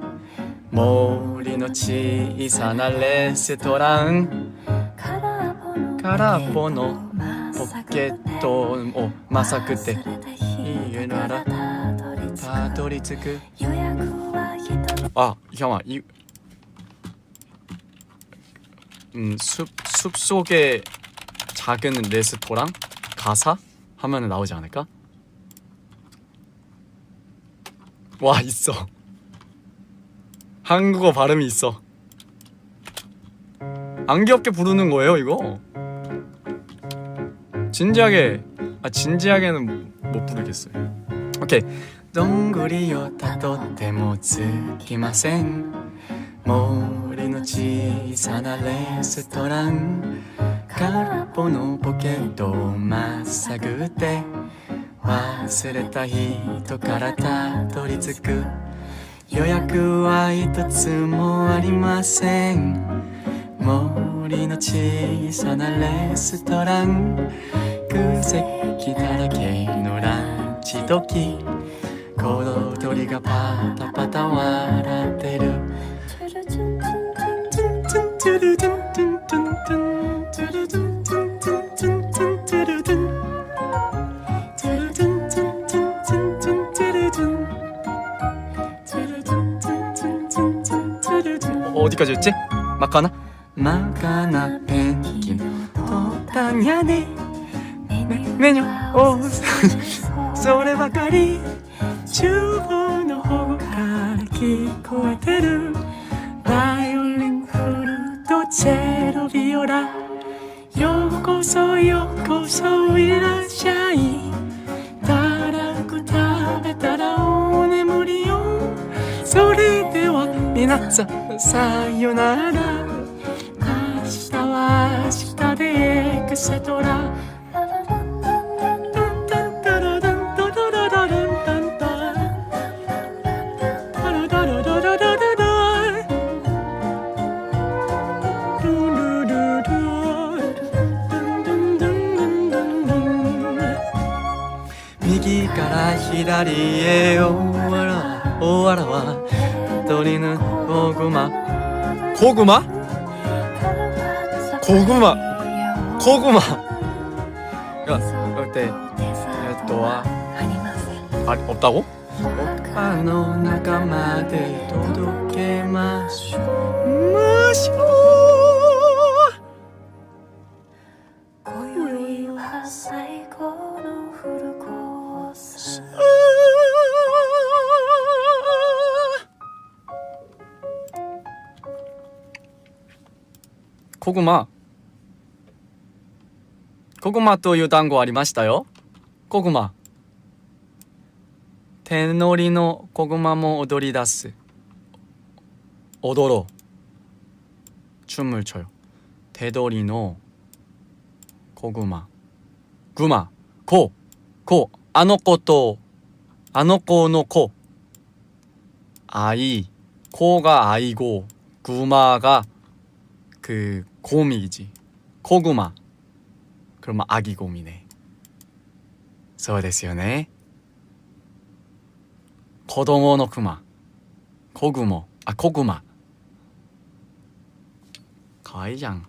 森の小さなレストラン空っぽのポケットをまさくていいならたどり着く아 잠깐만 숲속의 작은 레스토랑 가사 하면 나오지 않을까? 와 있어. 한국어 발음이 있어. 안 귀엽게 부르는 거예요 이거? 진지하게는 못 부르겠어요. 오케이. どんぐりをたどってもつきません森の小さなレストラン空っぽのポケットをまっさぐって忘れた人からたどり着く予約は一つもありません森の小さなレストラン空席だらけのランチ時小鳥がパタパタ笑ってる어디까지였지? 마카나? 마카나 펭귄 도당야네 메뉴 오そればかり厨房の方から聞こえてるバイオリンフルートチェロビオラようこそようこそいらっしゃいたらふく食べたらお眠りよそれでは皆さんさよなら明日は明日でエクセトラ右から左へおわらは鳥のこぐまこぐまこぐまこぐま야 그때 와 아 없다고? 오빠の中まで届けましょう今宵は最高のフルコース고구마という単語ありましたよ고구마手乗りの子熊も踊り出す踊ろう춤을 춰요 대돌이の子熊熊子あの子とあの子の子아이 코가 아이고 구마가 그 곰이지 코구마 그러면 아기 곰이네 そうですよね子供のクマコグモあコグマかわいいじゃん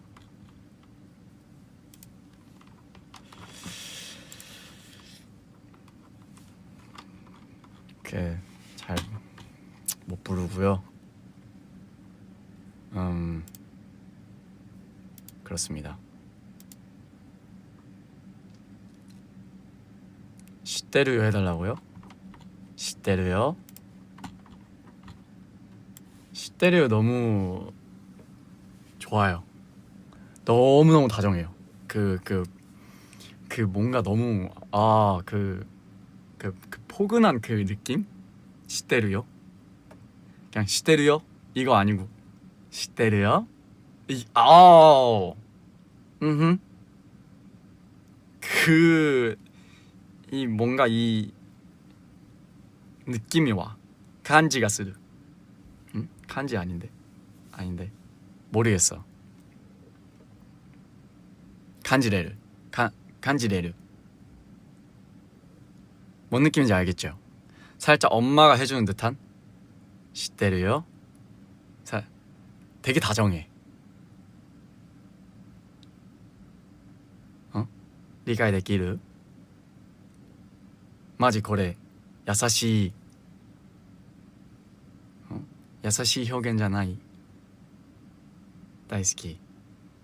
잘 못 부르고요. 그렇습니다. 시대류요 해달라고요? 시대류요? 시대류 너무 좋아요. 너무너무 다정해요. 그 뭔가 너무 그 포근한 그 느낌? 시대류요? 그냥 시대류요? 이거 아니고 시대류요? 이 뭔가 이 느낌이 와. 간지가 쓰르. 간지 아닌데 모르겠어. 간지레르. 간지레르. 뭔 느낌인지 알겠죠? 살짝 엄마가 해주는 듯한 시대르요. 되게 다정해. 리가이 데키르? 마지これ 優しい 優しい表現じゃない大好き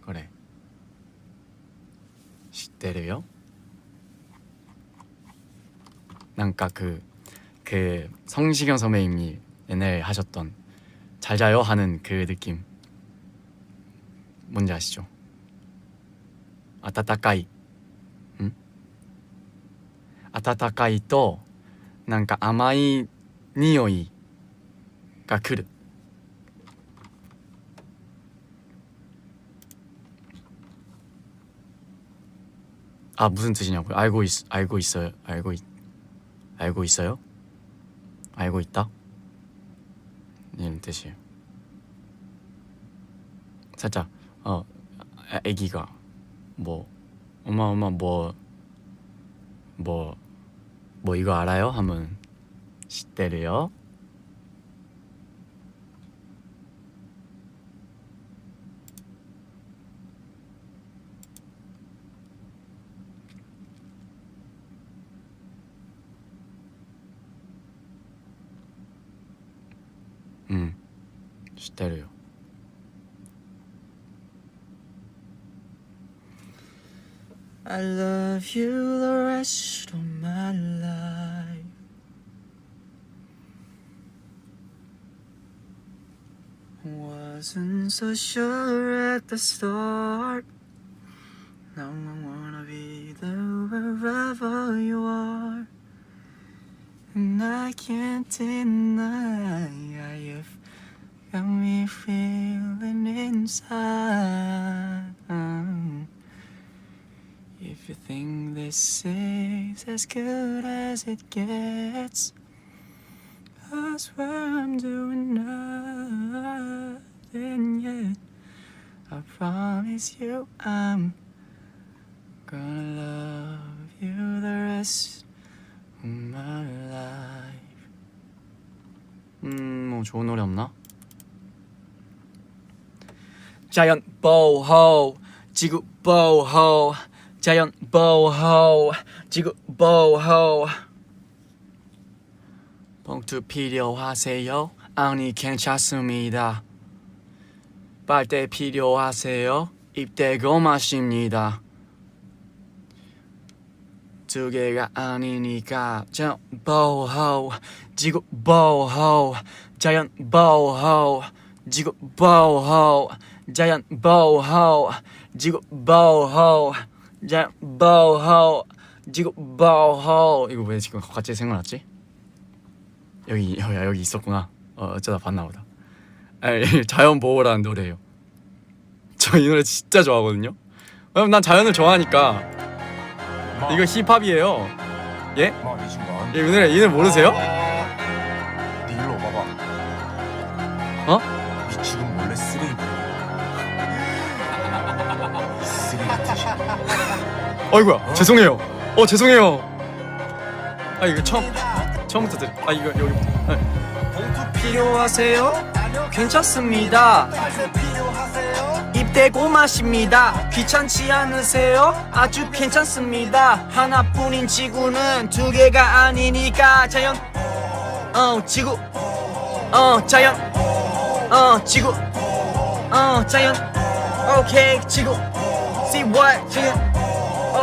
これ知ってるよ 뭔가 그 성시경 선배님이 옛날에 하셨던 잘 자요 하는 그 느낌 뭔지 아시죠? 아타타카이 温かいとなんか甘い匂いが来る。아 무슨 뜻이냐고요? 알고 있어요. 알고 있어요? 알고 있다? 이런 뜻이에요. 살짝 애기가 뭐 엄마 뭐 이거 알아요? 하면 시대래요. 시대래요. I love you the rest of my life. Wasn't so sure at the start. Now I wanna be there wherever you are. And I can't deny you've got me feeling inside. If you think this is as good as it gets, I swear I'm doing nothing yet. I promise you I'm gonna love you the rest of my life. 뭐 좋은 노래 없나? 자연 보호, 지구 보호. 자연 보호, 지구 보호. 봉투 필요하세요? 아니 괜찮습니다. 빨대 필요하세요? 입대고 마십니다. 두 개가 아니니까 자연 보호, 지구 보호. 자연 보호, 지구 보호. 자연 보호, 지구 보호. 자연 보호, 지구 보호. 이거 왜 지금 갑자기 생각났지? 여기 있었구나. 어쩌다 봤나 보다. 자연 보호라는 노래예요. 저 이 노래 진짜 좋아하거든요. 왜냐면 난 자연을 좋아하니까. 이거 힙합이에요. 예? 이 노래 모르세요? 니 일로 와봐봐. 어? 니 지금 원래 쓰레기 쓰레기 같으시. 어이구야 죄송해요. 죄송해요. 이거 처음부터 들어. 이거 여기. 봉투 필요하세요? 괜찮습니다. 입대고 마십니다. 귀찮지 않으세요? 아주 괜찮습니다. 하나뿐인 지구는 두 개가 아니니까 자연 지구 자연 지구 자연 오케이 지구 see what 지구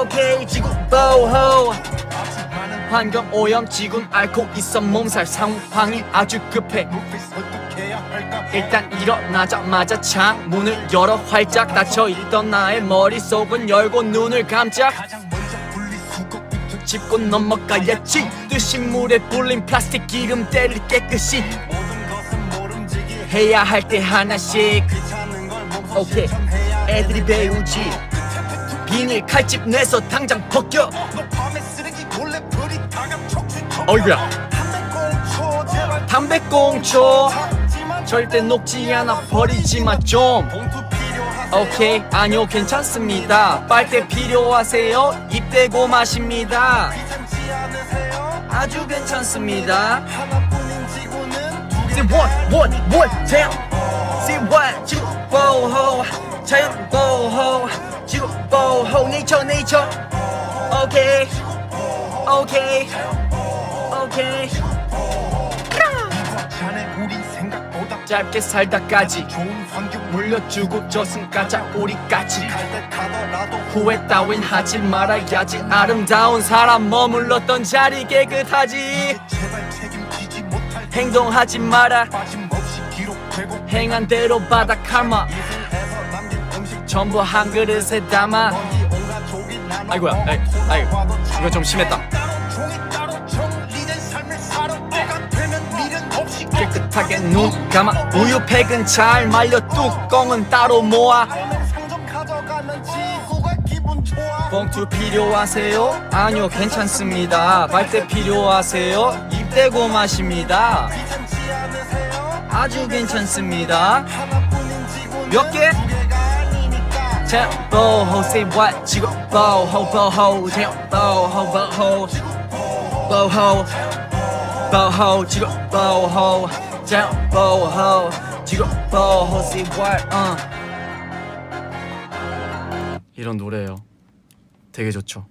오케이 지구 보호 환경 오염 지군 앓고 있어 몸살 상황이 아주 급해 눈빛 어떻게야 할까 일단 일어나자마자 창문을 열어 활짝 닫혀있던 나의 머릿속은 열고 눈을 깜짝 가장 먼저 분리수거부터 짚고 넘어가야지 뜨신 물에 불린 플라스틱 기름때를 깨끗이 모든 것은 모름지기 해야 할 때 하나씩 귀찮은 걸 오케이 몸소 해야 애들이 배우지 비닐 칼집 내서 당장 벗겨 너 밤에 쓰레기 몰래 불이 다감 척추 어이구야 담배꽁초 제발 담배꽁초 찾지마 절대 녹지 않아 버리지마 좀 봉투 필요하세요 오케이 아니요 괜찮습니다 빨대 필요하세요 입 대고 마십니다 귀찮지 않으세요 아주 괜찮습니다 하나뿐인 지구는 See what damn See what 지구 보호 자연 보호 지구 보호 nature 오케이 오케이 오케이 자네 우린 생각보다 짧게 살다까지 좋은 환경 물려주고 저승가자 우리까지 갈때 가더라도 후회 따윈 하지 말아야지 아름다운 사람 머물렀던 자리 깨끗하지 제발 책임지지 못할 행동하지 마라 빠짐없이 기록되고 행한 대로 받아 karma 이승에서 남긴 음식 전부 한 그릇에 담아 먼지 온갖 족이 나눠 아이고야 이거 좀 심했다 종이 따로 정리된 삶을 살아 때가 되면 미련 없이 깨끗하게 눈 감아 우유팩은 잘 말려 뚜껑은 따로 모아 상점 가져가면 지구가 기분 좋아 봉투 필요하세요? 아니요 괜찮습니다 빨대 필요하세요? 입 대고 마십니다 귀찮지 않으세요 아주 괜찮습니다 하나뿐인 지구는 몇 개? 두 개가 아니니까 자 보호 say what 지구 보호 자 보호 지구 보호 자 보호 지구 보호 say what 이런 노래예요 되게 좋죠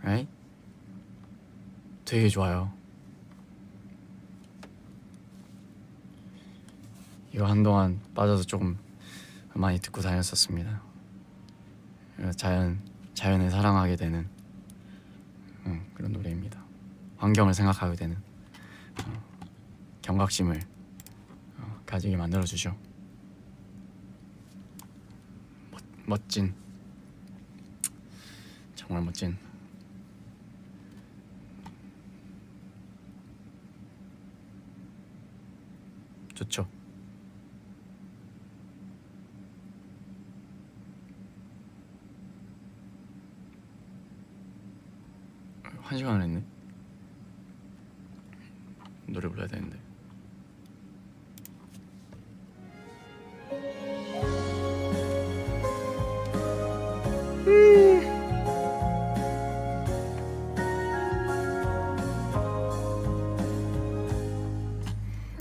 right? 되게 좋아요 이거 한동안 빠져서 조금 많이 듣고 다녔었습니다. 자연을 사랑하게 되는 그런 노래입니다. 환경을 생각하게 되는 경각심을 가지게 만들어 주죠. 멋진 정말 멋진 좋죠. 한 시간을 했네. 노래 불러야 되는데.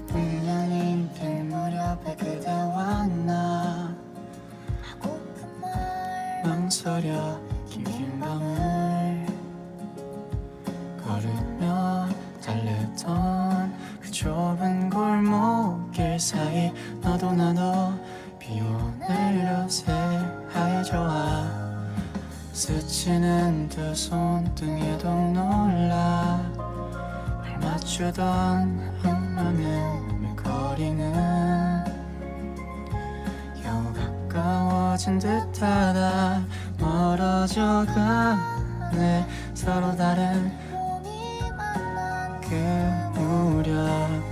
분명히 될 무렵에 그대와 나 망설여 긴 밤을 걸으며 달랬던 그 좁은 골목길 사이 너도 나도 비오늘려 새하얘져와 스치는 두 손등에도 놀라 발 맞추던 흙만은 거리는 겨우 가까워진 듯하다 멀어져 가네 서로 다른 그 무렵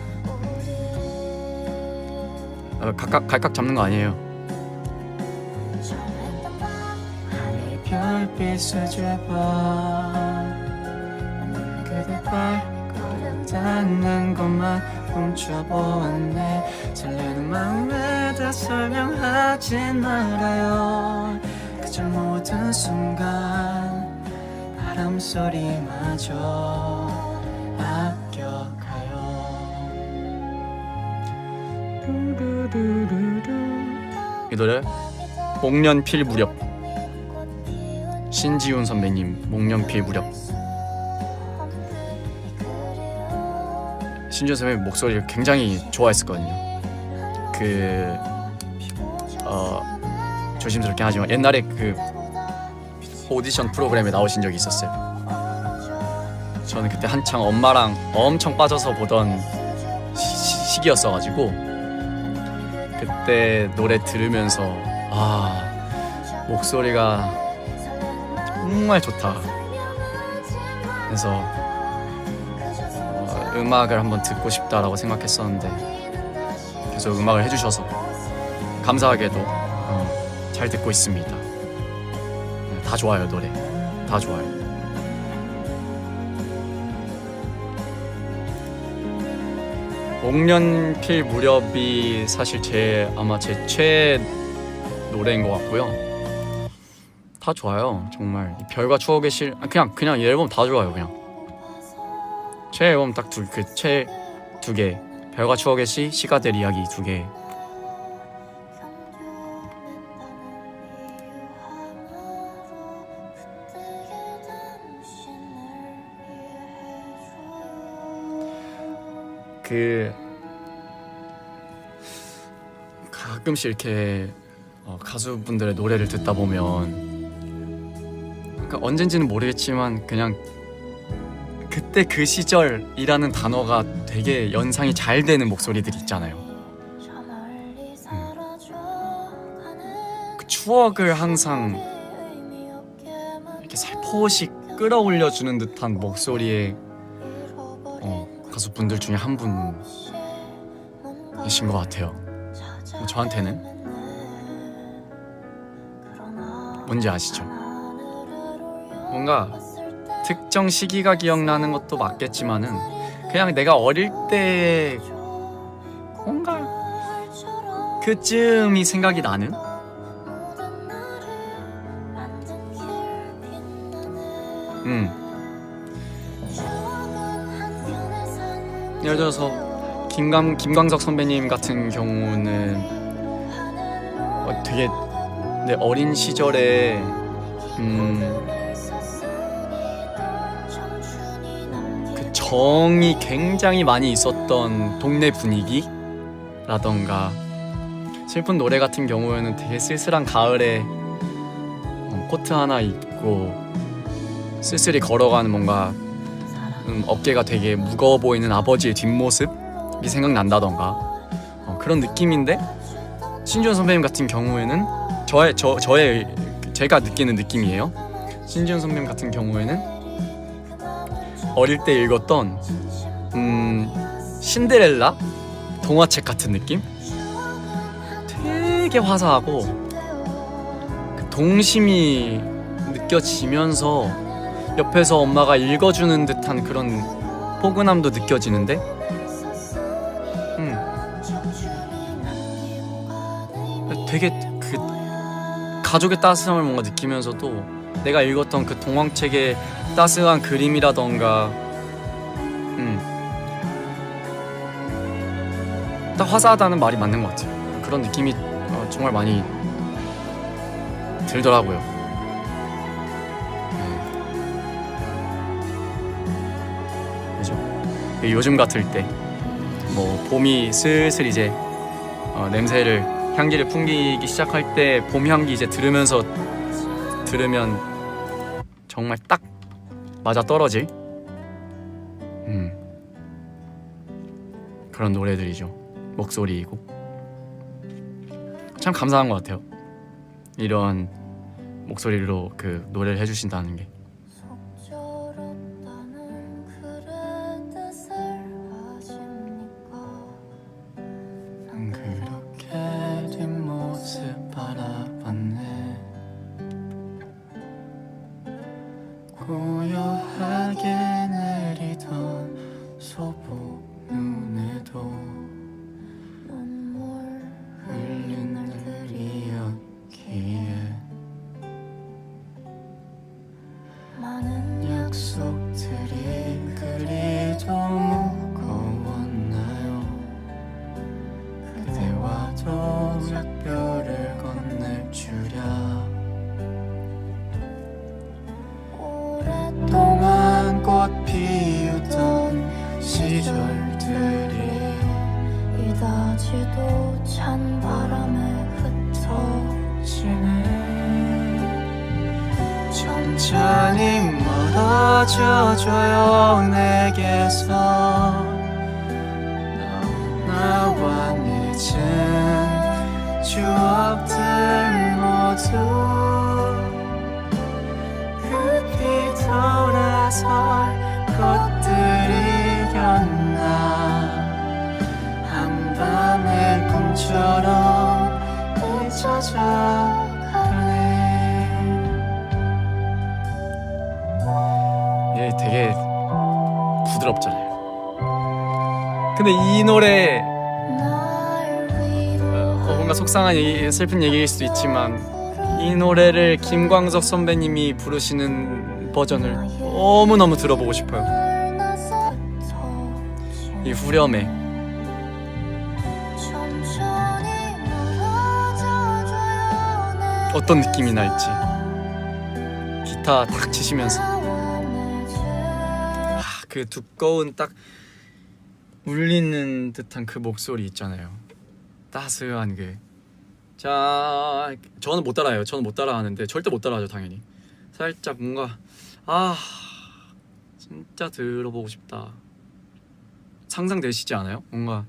각각 잡는 거 아니에요. 하늘 별빛 수줍어 그대 발걸음 닿는 곳만 훔쳐보았네 설레는 마음에 다 설명하진 말아요 그저 모든 순간 바람 소리마저 아껴가요 이 노래 목련필 무렵 신지훈 선배님 목련필 무렵 신지훈 선배님 목소리를 굉장히 좋아했었거든요. 조심스럽게 하지만 옛날에 그 오디션 프로그램에 나오신 적이 있었어요. 저는 그때 한창 엄마랑 엄청 빠져서 보던 시기였어가지고 그때 노래 들으면서 목소리가 정말 좋다. 그래서 음악을 한번 듣고 싶다라고 생각했었는데 계속 음악을 해주셔서 감사하게도 잘 듣고 있습니다. 다 좋아요. 노래 다 좋아요. 옥년필 무렵이 사실 아마 제 최애 노래인 것 같고요. 다 좋아요. 정말 별과 추억의 실 그냥 이 앨범 다 좋아요. 그냥 최애 앨범 딱 최애 두 개. 별과 추억의 시가 될 이야기 2개. 가끔씩 이렇게 가수분들의 노래를 듣다 보면 언젠지는 모르겠지만 그냥 그때 그 시절이라는 단어가 되게 연상이 잘 되는 목소리들이 있잖아요. 그 추억을 항상 이렇게 살포시 끌어올려주는 듯한 목소리의 가수분들 중에 한 분이신 것 같아요. 저한테는 뭔지 아시죠? 뭔가 특정 시기가 기억나는 것도 맞겠지만은 그냥 내가 어릴 때 뭔가 그쯤이 생각이 나는 예를 들어서 김광석 선배님 같은 경우는 되게 내 어린 시절에 그 정이 굉장히 많이 있었던 동네 분위기라던가 슬픈 노래 같은 경우에는 되게 쓸쓸한 가을에 코트 하나 입고 쓸쓸히 걸어가는 뭔가 어깨가 되게 무거워 보이는 아버지의 뒷모습이 생각난다던가 그런 느낌인데 신지원 선배님 같은 경우에는 제가 느끼는 느낌이에요. 신지원 선배님 같은 경우에는 어릴 때 읽었던 신데렐라 동화책 같은 느낌? 되게 화사하고 그 동심이 느껴지면서 옆에서 엄마가 읽어주는 듯한 그런 포근함도 느껴지는데 되게 그 가족의 따스함을 뭔가 느끼면서도 내가 읽었던 그 동화책의 따스한 그림이라던가 딱 화사하다는 말이 맞는 것 같아요. 그런 느낌이 정말 많이 들더라고요. 그죠? 요즘 같을 때 뭐 봄이 슬슬 이제 향기를 풍기기 시작할 때 봄 향기 이제 들으면 정말 딱 맞아 떨어질 그런 노래들이죠. 목소리이고 참 감사한 것 같아요. 이런 목소리로 그 노래를 해주신다는 게. 그렇게 뒷모습 바라봤네. 고요하게 내리던 소복 눈에도 눈물 흘린 날이었기에 많은 약속들이 그리도 무거웠나요? 그대와도 작별을 건넬 줄야. 오랫동안 꽃 피우던 시절들이 이다지도 찬 바람에 흩어지네. 천천히 멀어져줘요 내게서 나와 맺은 추억들 모두 급히 돌아설 것들이었나 한밤의 꿈처럼 잊혀져가네. 얘 되게 부드럽잖아요. 근데 이 노래 뭔가 속상한 얘기, 슬픈 얘기일 수도 있지만 이 노래를 김광석 선배님이 부르시는 버전을 너무너무 들어보고 싶어요. 이 후렴에 어떤 느낌이 날지 기타 탁 치시면서 그 두꺼운 딱 울리는 듯한 그 목소리 있잖아요. 따스한 게. 자, 저는 못 따라해요. 저는 못 따라하는데 절대 못 따라하죠 당연히. 살짝 뭔가 진짜 들어보고 싶다. 상상되시지 않아요? 뭔가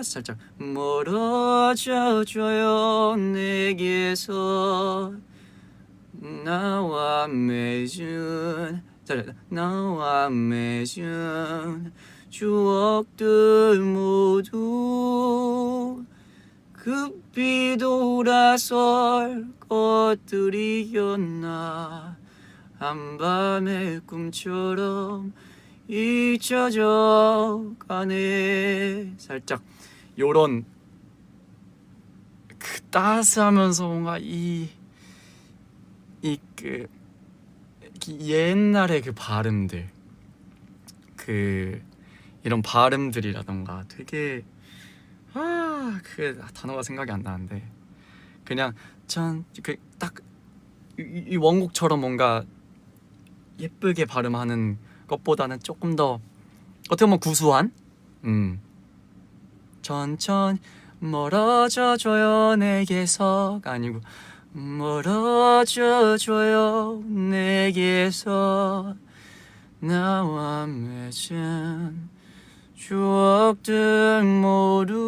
살짝 멀어져줘요 내게서 나와 맺은 추억들 모두 급히 돌아설 것들이었나 한밤의 꿈처럼 잊혀져 가네. 살짝 요런 그 따스하면서 뭔가 그 옛날의 그 발음들 이런 발음들이라던가 되게 그 단어가 생각이 안 나는데 그냥 딱 이 원곡처럼 뭔가 예쁘게 발음하는 것보다는 조금 더 어떻게 보면 구수한 천천히 멀어져줘요 내게서가 아니고 멀어져줘요 내게서 나와 맺은 추억들 모두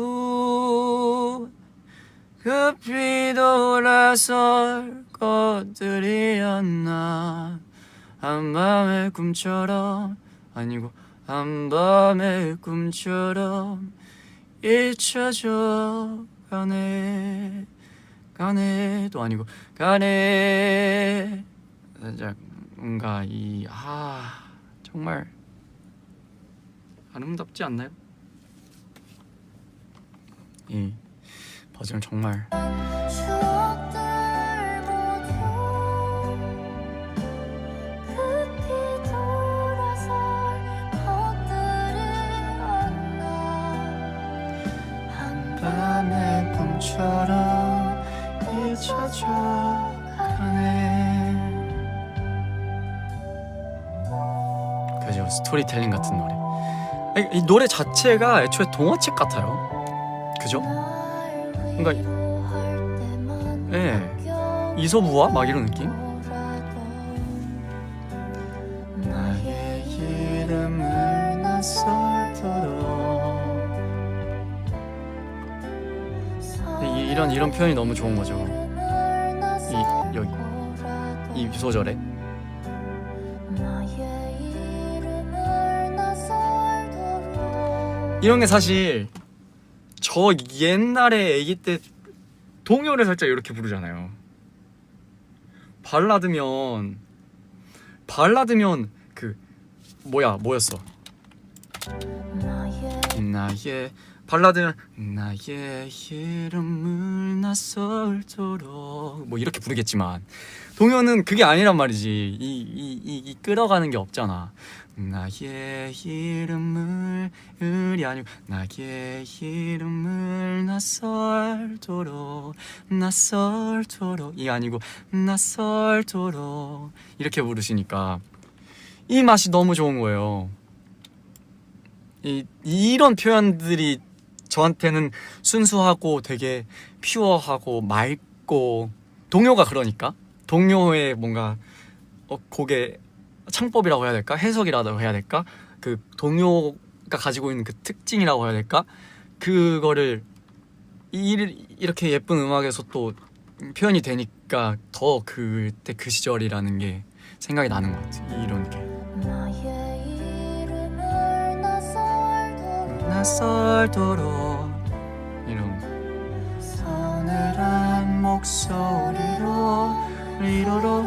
급히 돌아설 것들이었나 한밤의 꿈처럼 아니고 한밤의 꿈처럼 잊혀져 가네도 아니고 가네. 살짝 뭔가 정말 아름답지 않나요? 이 버전 정말 한밤의 꿈처럼 잊혀져 가네. 그죠, 스토리텔링 같은 노래. 이 노래 자체가 애초에 동화책 같아요. 그죠? 뭔가 이솝우화 막 이런 느낌? 나의 이름을 낯설도록 이런 표현이 너무 좋은 거죠. 이 소절에 이런 게 사실 저 옛날에 아기 때 동요를 살짝 이렇게 부르잖아요. 발라드면 그 뭐였어? 나의 발라드는 나의 이름을 낯설도록 뭐 이렇게 부르겠지만 동요는 그게 아니란 말이지. 이 끌어가는 게 없잖아. 나의 이름을 이 아니고 나의 이름을 낯설도록 이 아니고 낯설도록 이렇게 부르시니까 이 맛이 너무 좋은 거예요. 이런 표현들이 저한테는 순수하고 되게 퓨어하고 맑고 동요가 그러니까 동요의 뭔가 곡의 창법이라고 해야 될까? 해석이라고 해야 될까? 그 동요가 가지고 있는 그 특징이라고 해야 될까? 그거를 이렇게 예쁜 음악에서 또 표현이 되니까 더 그때 그 시절이라는 게 생각이 나는 것 같아. 이런 게 낯설도록 이런 서늘한 목소리로 리로로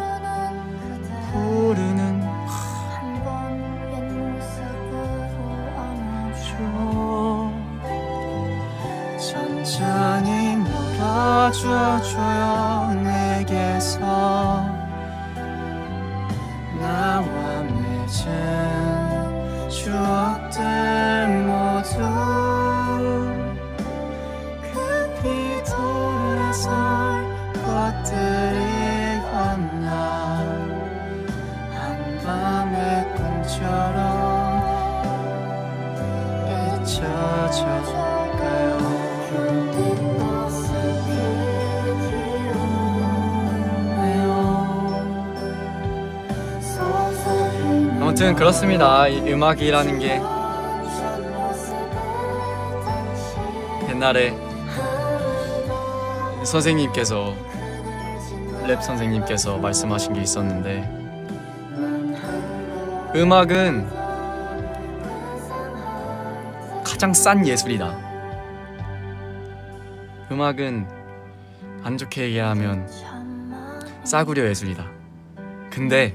부르는 천천히 몰아줘줘요 내게서 나와 맺은 추억들 모두 급히 돌아설 것들이 없나 한밤의 꿈처럼 잊혀져가요. 아무튼 그렇습니다. 이 음악이라는 게 옛날에 선생님께서 랩 선생님께서 말씀하신 게 있었는데 음악은 가장 싼 예술이다. 음악은 안 좋게 얘기하면 싸구려 예술이다. 근데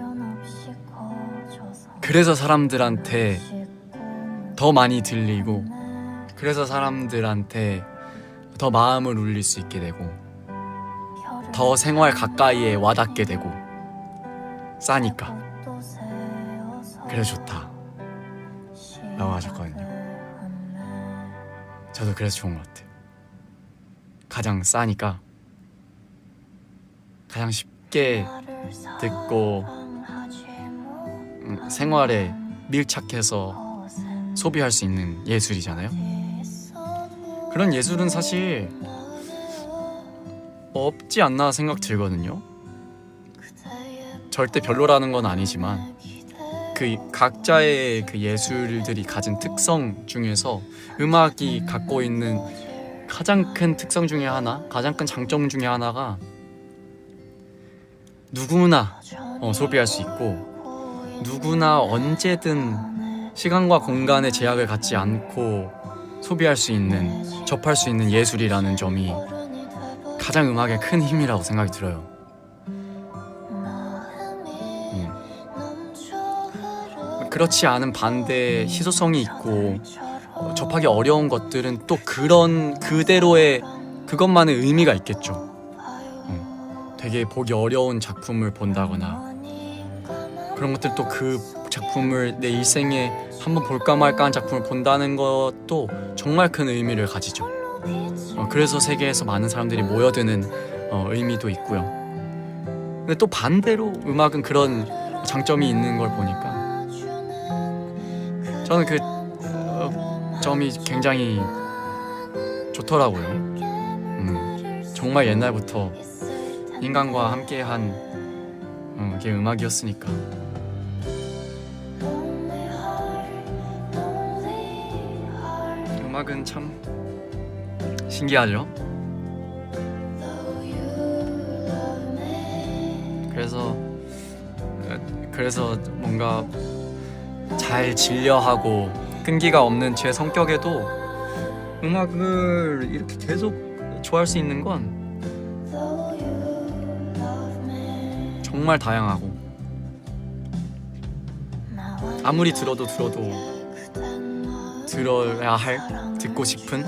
그래서 사람들한테 더 많이 들리고 그래서 사람들한테 더 마음을 울릴 수 있게 되고 더 생활 가까이에 와닿게 되고 싸니까 그래서 좋다 라고 하셨거든요. 저도 그래서 좋은 것 같아요. 가장 싸니까 가장 쉽게 듣고 생활에 밀착해서 소비할 수 있는 예술이잖아요. 그런 예술은 사실 없지 않나 생각 들거든요. 절대 별로라는 건 아니지만 그 각자의 그 예술들이 가진 특성 중에서 음악이 갖고 있는 가장 큰 특성 중에 하나, 가장 큰 장점 중에 하나가 누구나 소비할 수 있고 누구나 언제든 시간과 공간의 제약을 갖지 않고 소비할 수 있는, 접할 수 있는 예술이라는 점이 가장 음악의 큰 힘이라고 생각이 들어요. 그렇지 않은 반대 희소성이 있고 접하기 어려운 것들은 또 그런 그대로의 그것만의 의미가 있겠죠. 되게 보기 어려운 작품을 본다거나 그런 것들 또 그 작품을 내 일생에 한번 볼까 말까 한 작품을 본다는 것도 정말 큰 의미를 가지죠. 그래서 세계에서 많은 사람들이 모여드는 의미도 있고요. 근데 또 반대로 음악은 그런 장점이 있는 걸 보니까 저는 그 점이 굉장히 좋더라고요. 정말 옛날부터 인간과 함께한 게 음악이었으니까. 음악은 참 신기하죠. 그래서 뭔가 잘 진려하고 끈기가 없는 제 성격에도 음악을 이렇게 계속 좋아할 수 있는 건 정말 다양하고 아무리 들어도 들어야 할, 듣고 싶은,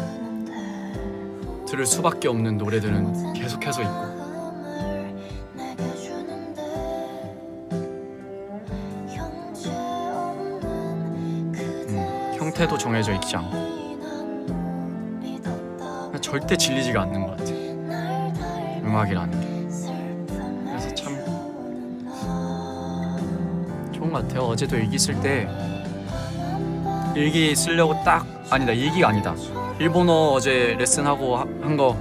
들을 수밖에 없는 노래들은 계속해서 있고 형태도 정해져 있지 않고 절대 질리지가 않는 것 같아, 음악이라는 게. 그래서 참 좋은 것 같아요. 어제도 일기 쓸 때 일기 쓰려고 일기가 아니다. 일본어 어제 레슨하고 한 거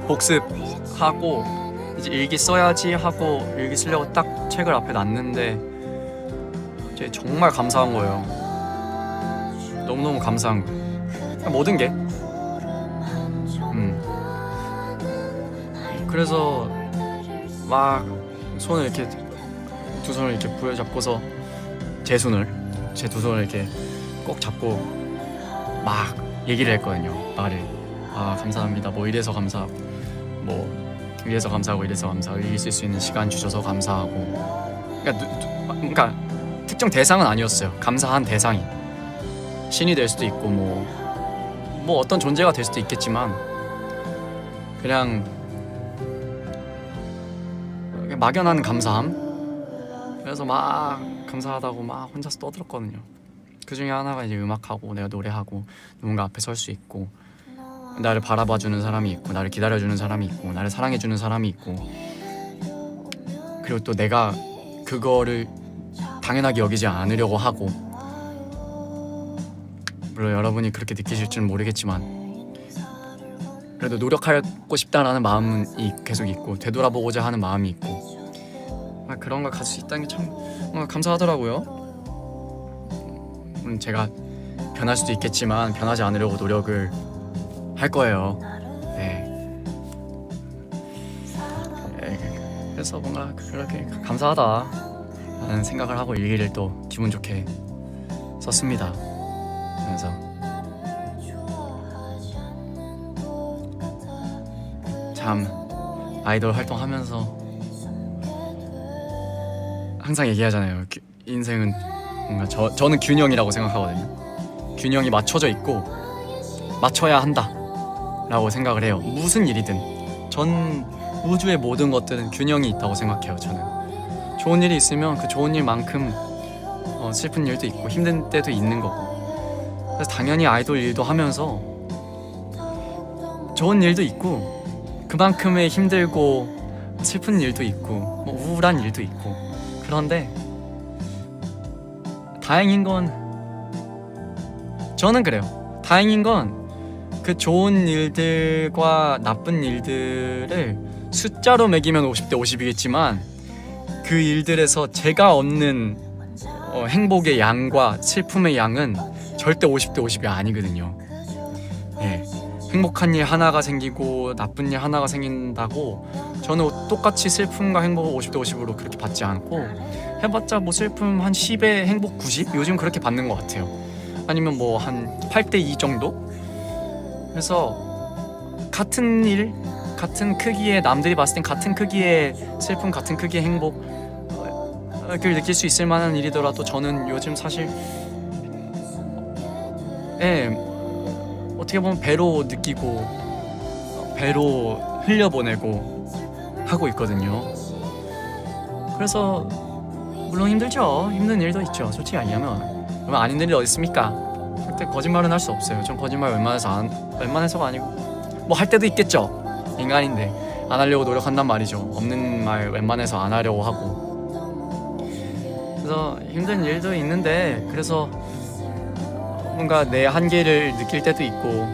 복습하고 이제 일기 써야지 하고 일기 쓰려고 딱 책을 앞에 놨는데 이제 정말 감사한 거예요. 너무너무 감사한 거예요. 모든 게. 그래서 막 손을 이렇게 두 손을 이렇게 부여잡고서 제 두 손을 이렇게 꼭 잡고 막 얘기를 했거든요. 말을 감사합니다. 뭐 이래서 감사하고 뭐 이래서 감사하고 이래서 감사하고 있을 수 있는 시간 주셔서 감사하고 그러니까 특정 대상은 아니었어요. 감사한 대상이 신이 될 수도 있고 뭐 어떤 존재가 될 수도 있겠지만 그냥 막연한 감사함. 그래서 막 감사하다고 막 혼자서 떠들었거든요. 그 중에 하나가 이제 음악하고 내가 노래하고 누군가 앞에 설 수 있고 나를 바라봐주는 사람이 있고 나를 기다려주는 사람이 있고 나를 사랑해주는 사람이 있고 그리고 또 내가 그거를 당연하게 여기지 않으려고 하고 물론 여러분이 그렇게 느끼실지는 모르겠지만 그래도 노력하고 싶다라는 마음은 계속 있고 되돌아보고자 하는 마음이 있고 그런 걸 가질 수 있다는 게 참 감사하더라고요. 제가 변할 수도 있겠지만 변하지 않으려고 노력을 할 거예요. 네. 그래서 뭔가 그렇게 감사하다라는 생각을 하고 일기를 또 기분 좋게 썼습니다. 그래서 참 아이돌 활동하면서 항상 얘기하잖아요. 인생은 뭔가 저는 균형이라고 생각하거든요. 균형이 맞춰져 있고 맞춰야 한다 라고 생각을 해요. 무슨 일이든 전 우주의 모든 것들은 균형이 있다고 생각해요. 저는 좋은 일이 있으면 그 좋은 일만큼 슬픈 일도 있고 힘든 때도 있는 거고 그래서 당연히 아이돌 일도 하면서 좋은 일도 있고 그만큼의 힘들고 슬픈 일도 있고 뭐 우울한 일도 있고 그런데 다행인 건 저는 그래요. 다행인 건 그 좋은 일들과 나쁜 일들을 숫자로 매기면 50대 50이겠지만 그 일들에서 제가 얻는 행복의 양과 슬픔의 양은 절대 50대 50이 아니거든요. 네. 행복한 일 하나가 생기고 나쁜 일 하나가 생긴다고 저는 똑같이 슬픔과 행복을 50대 50으로 그렇게 받지 않고 해봤자 뭐 슬픔 한 10에 행복 90? 요즘 그렇게 받는 것 같아요. 아니면 뭐 한 8대 2 정도? 그래서 같은 일, 같은 크기의 남들이 봤을 땐 같은 크기의 슬픔, 같은 크기의 행복 그걸 느낄 수 있을 만한 일이더라도 저는 요즘 사실 어떻게 보면 배로 느끼고 배로 흘려보내고 하고 있거든요. 그래서 물론 힘들죠. 힘든 일도 있죠. 솔직히 얘기하면 그러면 아닌 일이 어디 있습니까? 절대 거짓말은 할 수 없어요. 전 거짓말 웬만해서가 아니고 뭐 할 때도 있겠죠. 인간인데 안 하려고 노력한단 말이죠. 없는 말 웬만해서 안 하려고 하고 그래서 힘든 일도 있는데 그래서 뭔가 내 한계를 느낄 때도 있고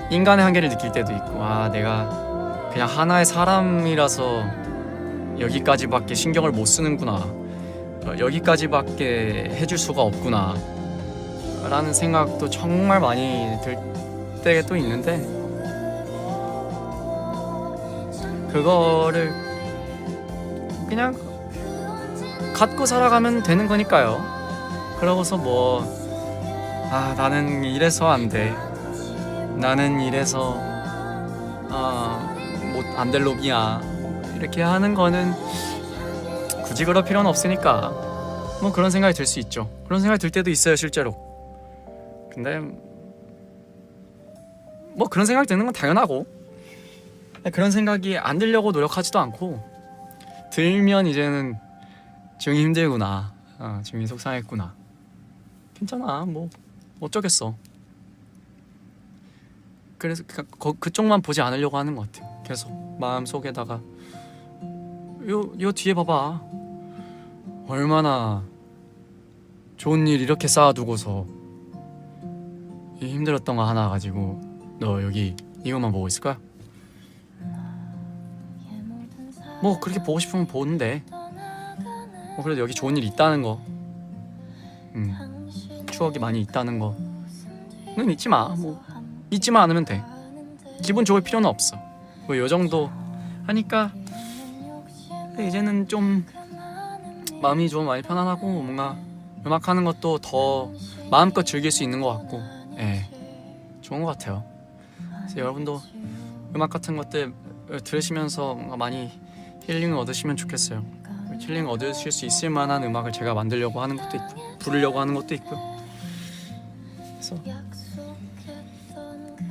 인간의 한계를 느낄 때도 있고 내가 그냥 하나의 사람이라서 여기까지밖에 신경을 못 쓰는구나 여기까지밖에 해줄 수가 없구나 라는 생각도 정말 많이 들 때도 있는데 그거를 그냥 갖고 살아가면 되는 거니까요. 그러고서 뭐 나는 이래서 안 돼. 나는 이래서 뭐 안 될 놈이야. 이렇게 하는 거는 굳이 그럴 필요는 없으니까 뭐 그런 생각이 들 수 있죠. 그런 생각이 들 때도 있어요, 실제로. 근데 뭐 그런 생각이 드는 건 당연하고 그런 생각이 안 들려고 노력하지도 않고 들면 이제는 지금이 힘들구나. 지금이 속상했구나. 괜찮아. 뭐 어쩌겠어. 그래서 그쪽만 보지 않으려고 하는 것 같아요. 계속 마음속에다가 요 뒤에 봐봐. 얼마나 좋은 일 이렇게 쌓아두고서 힘들었던 거 하나 가지고 너 여기 이것만 보고 있을 거야? 뭐 그렇게 보고 싶으면 보는데 뭐 그래도 여기 좋은 일 있다는 거, 추억이 많이 있다는 거는 잊지 마. 뭐 잊지만 않으면 돼. 기분 좋을 필요는 없어. 뭐 요 정도 하니까 이제는 좀 마음이 좀 많이 편안하고 뭔가 음악하는 것도 더 마음껏 즐길 수 있는 것 같고, 예, 좋은 것 같아요. 그래서 여러분도 음악 같은 것들 들으시면서 뭔가 많이 힐링을 얻으시면 좋겠어요. 힐링 얻으실 수 있을 만한 음악을 제가 만들려고 하는 것도 있고 부르려고 하는 것도 있고, 그래서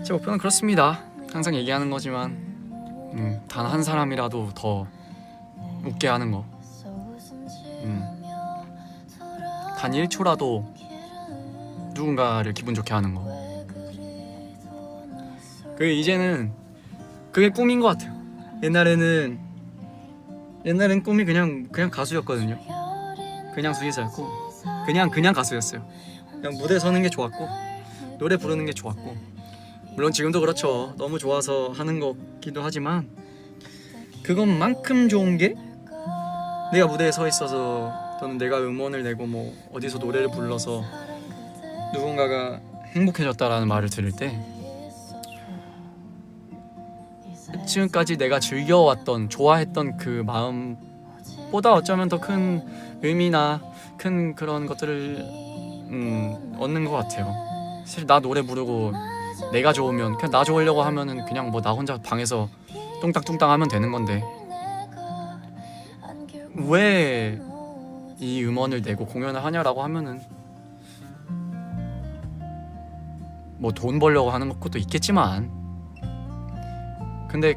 제 목표는 그렇습니다. 항상 얘기하는 거지만 단 한 사람이라도 더 웃게 하는 거, 단 1초라도 누군가를 기분 좋게 하는 거. 그게 이제는 그게 꿈인 것 같아요. 옛날엔 꿈이 그냥 가수였거든요. 그냥 수의사였고 그냥 가수였어요. 그냥 무대 서는 게 좋았고 노래 부르는 게 좋았고, 물론 지금도 그렇죠. 너무 좋아서 하는 거기도 하지만 그것만큼 좋은 게 내가 무대에 서 있어서 또는 내가 음원을 내고 뭐 어디서 노래를 불러서 누군가가 행복해졌다라는 말을 들을 때 지금까지 내가 즐겨왔던 좋아했던 그 마음보다 어쩌면 더 큰 의미나 큰 그런 것들을 얻는 것 같아요. 사실 나 노래 부르고 내가 좋으면 그냥 나 좋으려고 하면은 그냥 뭐 나 혼자 방에서 뚱땅뚱땅 하면 되는 건데 왜 이 음원을 내고 공연을 하냐라고 하면은 뭐 돈 벌려고 하는 것도 있겠지만 근데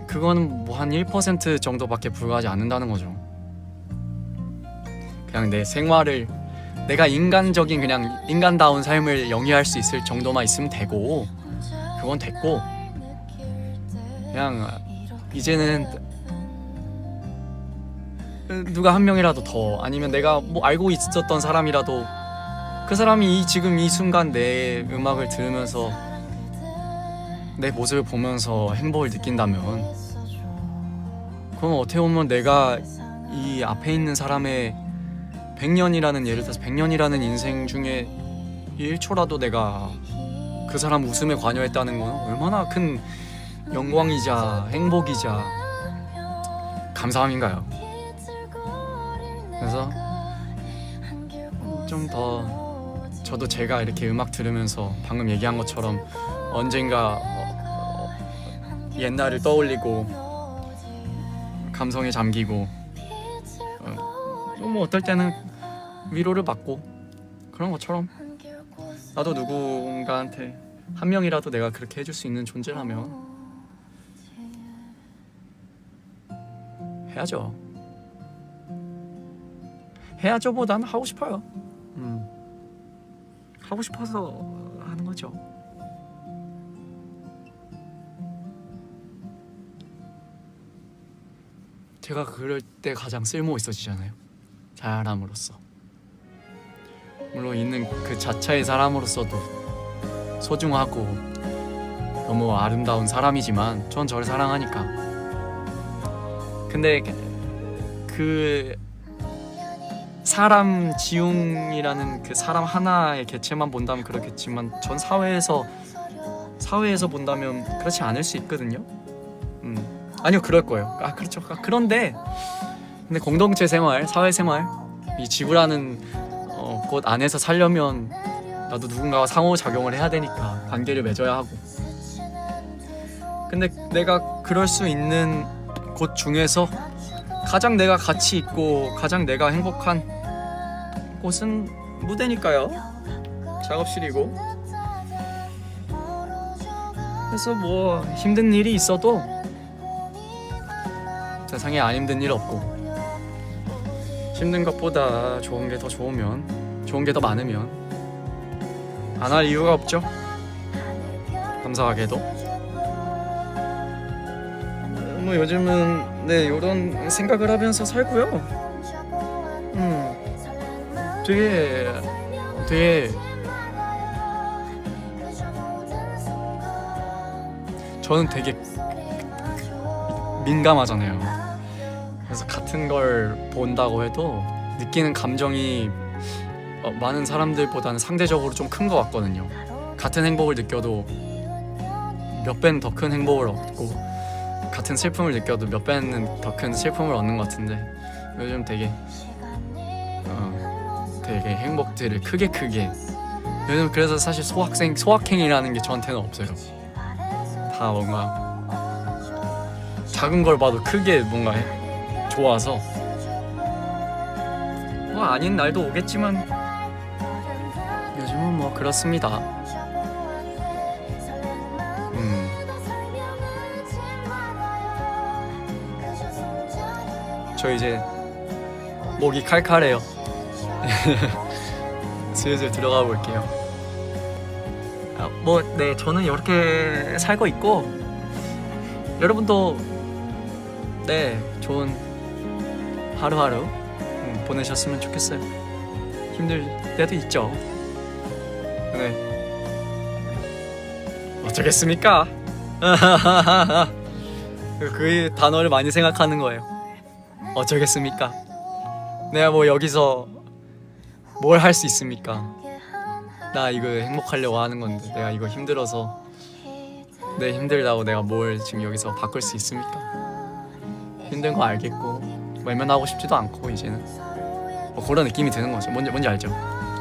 그거는 뭐 한 1% 정도밖에 불과하지 않는다는 거죠. 그냥 내 생활을 내가 인간적인 그냥 인간다운 삶을 영위할 수 있을 정도만 있으면 되고 그건 됐고 그냥 이제는 누가 한 명이라도 더 아니면 내가 뭐 알고 있었던 사람이라도 그 사람이 지금 이 순간 내 음악을 들으면서 내 모습을 보면서 행복을 느낀다면 그럼 어떻게 보면 내가 이 앞에 있는 사람의 100년이라는 예를 들어서 100년이라는 인생 중에 1초라도 내가 그 사람 웃음에 관여했다는 건 얼마나 큰 영광이자 행복이자 감사함인가요? 그래서 좀 더 저도 제가 이렇게 음악 들으면서 방금 얘기한 것처럼 언젠가 옛날을 떠올리고 감성에 잠기고 뭐 어떨 때는 위로를 받고 그런 것처럼 나도 누군가한테 한 명이라도 내가 그렇게 해줄 수 있는 존재라면 해야죠. 해야죠보다는 하고 싶어요. 하고 싶어서 하는 거죠. 제가 그럴 때 가장 쓸모 있어지잖아요. 사람으로서. 물론 있는 그 자체의 사람으로서도 소중하고 너무 아름다운 사람이지만 전 저를 사랑하니까. 근데 그 사람 지웅이라는 그 사람 하나의 개체만 본다면 그렇겠지만 전 사회에서 본다면 그렇지 않을 수 있거든요. 아니요, 그럴 거예요. 그렇죠. 그런데 근데 공동체 생활, 사회 생활, 이 지구라는 곳 안에서 살려면 나도 누군가와 상호작용을 해야 되니까 관계를 맺어야 하고. 근데 내가 그럴 수 있는 곳 중에서 가장 내가 가치 있고 가장 내가 행복한 곳은 무대니까요. 작업실이고. 그래서 뭐 힘든 일이 있어도 세상에 안 힘든 일 없고 힘든 것보다 좋은 게 더 좋으면 좋은 게 더 많으면 안 할 이유가 없죠. 감사하게도 뭐 요즘은 네 이런 생각을 하면서 살고요. 되게 저는 되게 민감하잖아요. 그래서 같은 걸 본다고 해도 느끼는 감정이 많은 사람들보다는 상대적으로 좀 큰 것 같거든요. 같은 행복을 느껴도 몇 배는 더 큰 행복을 얻고 같은 슬픔을 느껴도 몇 배는 더 큰 슬픔을 얻는 것 같은데 요즘 되게 행복들을 크게 요즘 그래서 사실 소확행이라는 게 저한테는 없어요. 다 뭔가 작은 걸 봐도 크게 뭔가 좋아서 뭐 아닌 날도 오겠지만 요즘은 뭐 그렇습니다. 저 이제 목이 칼칼해요. 슬슬 들어가 볼게요. 네, 저는 이렇게 살고 있고 여러분도 네, 좋은 하루하루 보내셨으면 좋겠어요. 힘들 때도 있죠. 네, 어쩌겠습니까? 그 단어를 많이 생각하는 거예요. 어쩌겠습니까? 내가 뭐 여기서 뭘 할 수 있습니까? 나 이거 행복하려고 하는 건데 내가 이거 힘들어서 내 힘들다고 내가 뭘 지금 여기서 바꿀 수 있습니까? 힘든 거 알겠고 외면하고 싶지도 않고 이제는 뭐 그런 느낌이 드는 거죠. 뭔지 알죠?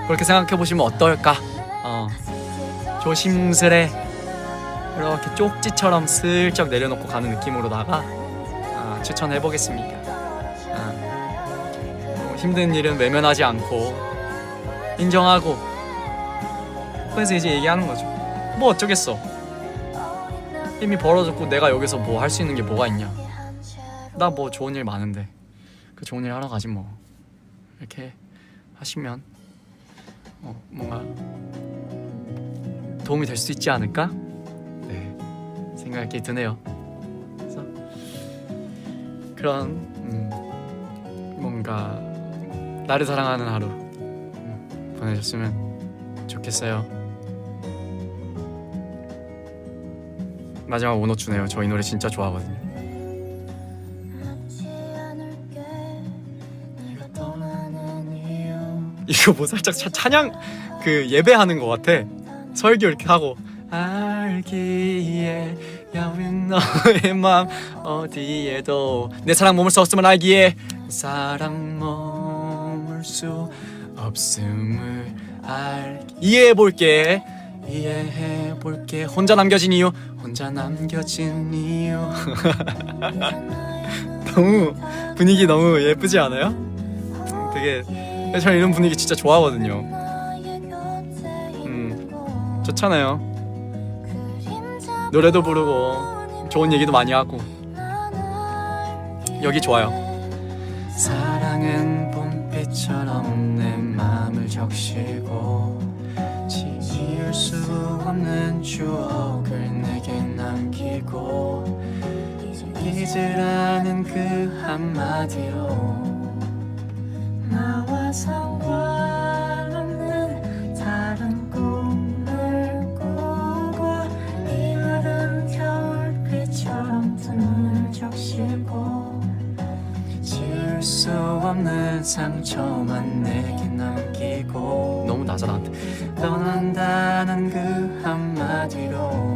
그렇게 생각해 보시면 어떨까? 조심스레 이렇게 쪽지처럼 슬쩍 내려놓고 가는 느낌으로다가 추천해 보겠습니다. 힘든 일은 외면하지 않고 인정하고 그래서 이제 얘기하는 거죠. 뭐 어쩌겠어. 이미 벌어졌고 내가 여기서 뭐 할 수 있는 게 뭐가 있냐. 나 뭐 좋은 일 많은데 그 좋은 일 하러 가지 뭐. 이렇게 하시면 뭔가 도움이 될 수 있지 않을까? 네, 생각이 드네요. 그래서 그런 뭔가 나를 사랑하는 하루 보내셨으면 좋겠어요. 마지막 오너추네요. 저 이 노래 진짜 좋아하거든요. 이거 뭐 살짝 찬양 그 예배하는 것 같아. 설교 이렇게 하고 알기에 야윈 너의 맘 어디에도 내 사랑 머물 수 없음을 알기에 사랑 머물 수 없음을 이해해볼게 혼자 남겨진 이유 너무 분위기 너무 예쁘지 않아요? 되게 저는 이런 분위기 진짜 좋아하거든요. 좋잖아요. 노래도 부르고 좋은 얘기도 많이 하고 여기 좋아요. 사랑은 봄빛처럼 내 마음을 적시고 지울 수 없는 추억을 내게 남기고 잊으라는 그 한마디로 나와 상관없는 다른 꿈을 꾸고 이별은 겨울빛처럼 두 눈을 적시고 지울 수 없는 상처만 내게 남기고 너무 낮아 나한테 떠난다는 그 한마디로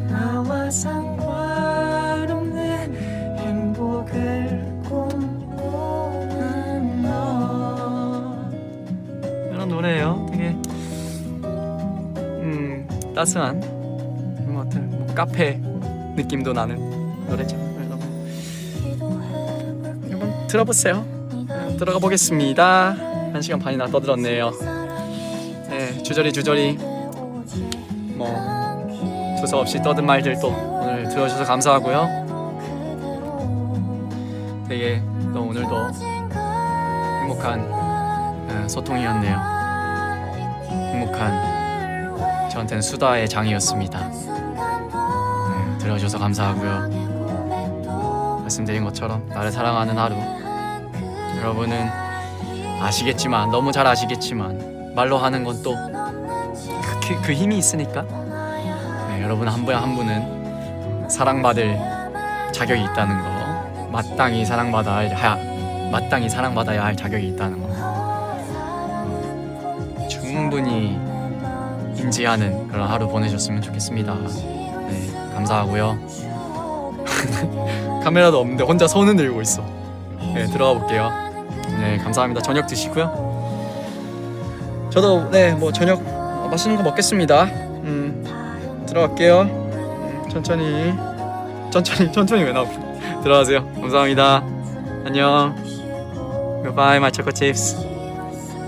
나와 상관없는 행복을 꿈꾸는 너 이런 노래예요. 되게 따스한 뭐 카페 느낌도 나는 노래죠. 여러분 들어보세요. 들어가 보겠습니다. 1시간 반이나 떠들었네요. 네, 주저리 뭐 조사 없이 떠든 말들도 오늘 들어주셔서 감사하고요. 되게 또 오늘도 행복한 소통이었네요. 행복한 저한테는 수다의 장이었습니다. 네, 들어주셔서 감사하고요. 말씀드린 것처럼 나를 사랑하는 하루 여러분은 아시겠지만 너무 잘 아시겠지만 말로 하는 건 또 그 힘이 있으니까 네, 여러분 한 분 한 분은 사랑받을 자격이 있다는 거, 마땅히 사랑받아야 할 자격이 있다는 거 충분히 인지하는 그런 하루 보내셨으면 좋겠습니다. 네, 감사하고요. 카메라도 없는데 혼자 손은 들고 있어. 네, 들어가 볼게요. 네, 감사합니다. 저녁 드시고요. 저도 네, 뭐 저녁 맛있는 거 먹겠습니다. 들어갈게요. 천천히 왜 나오고 들어가세요. 감사합니다. 안녕. Goodbye, my choco chips.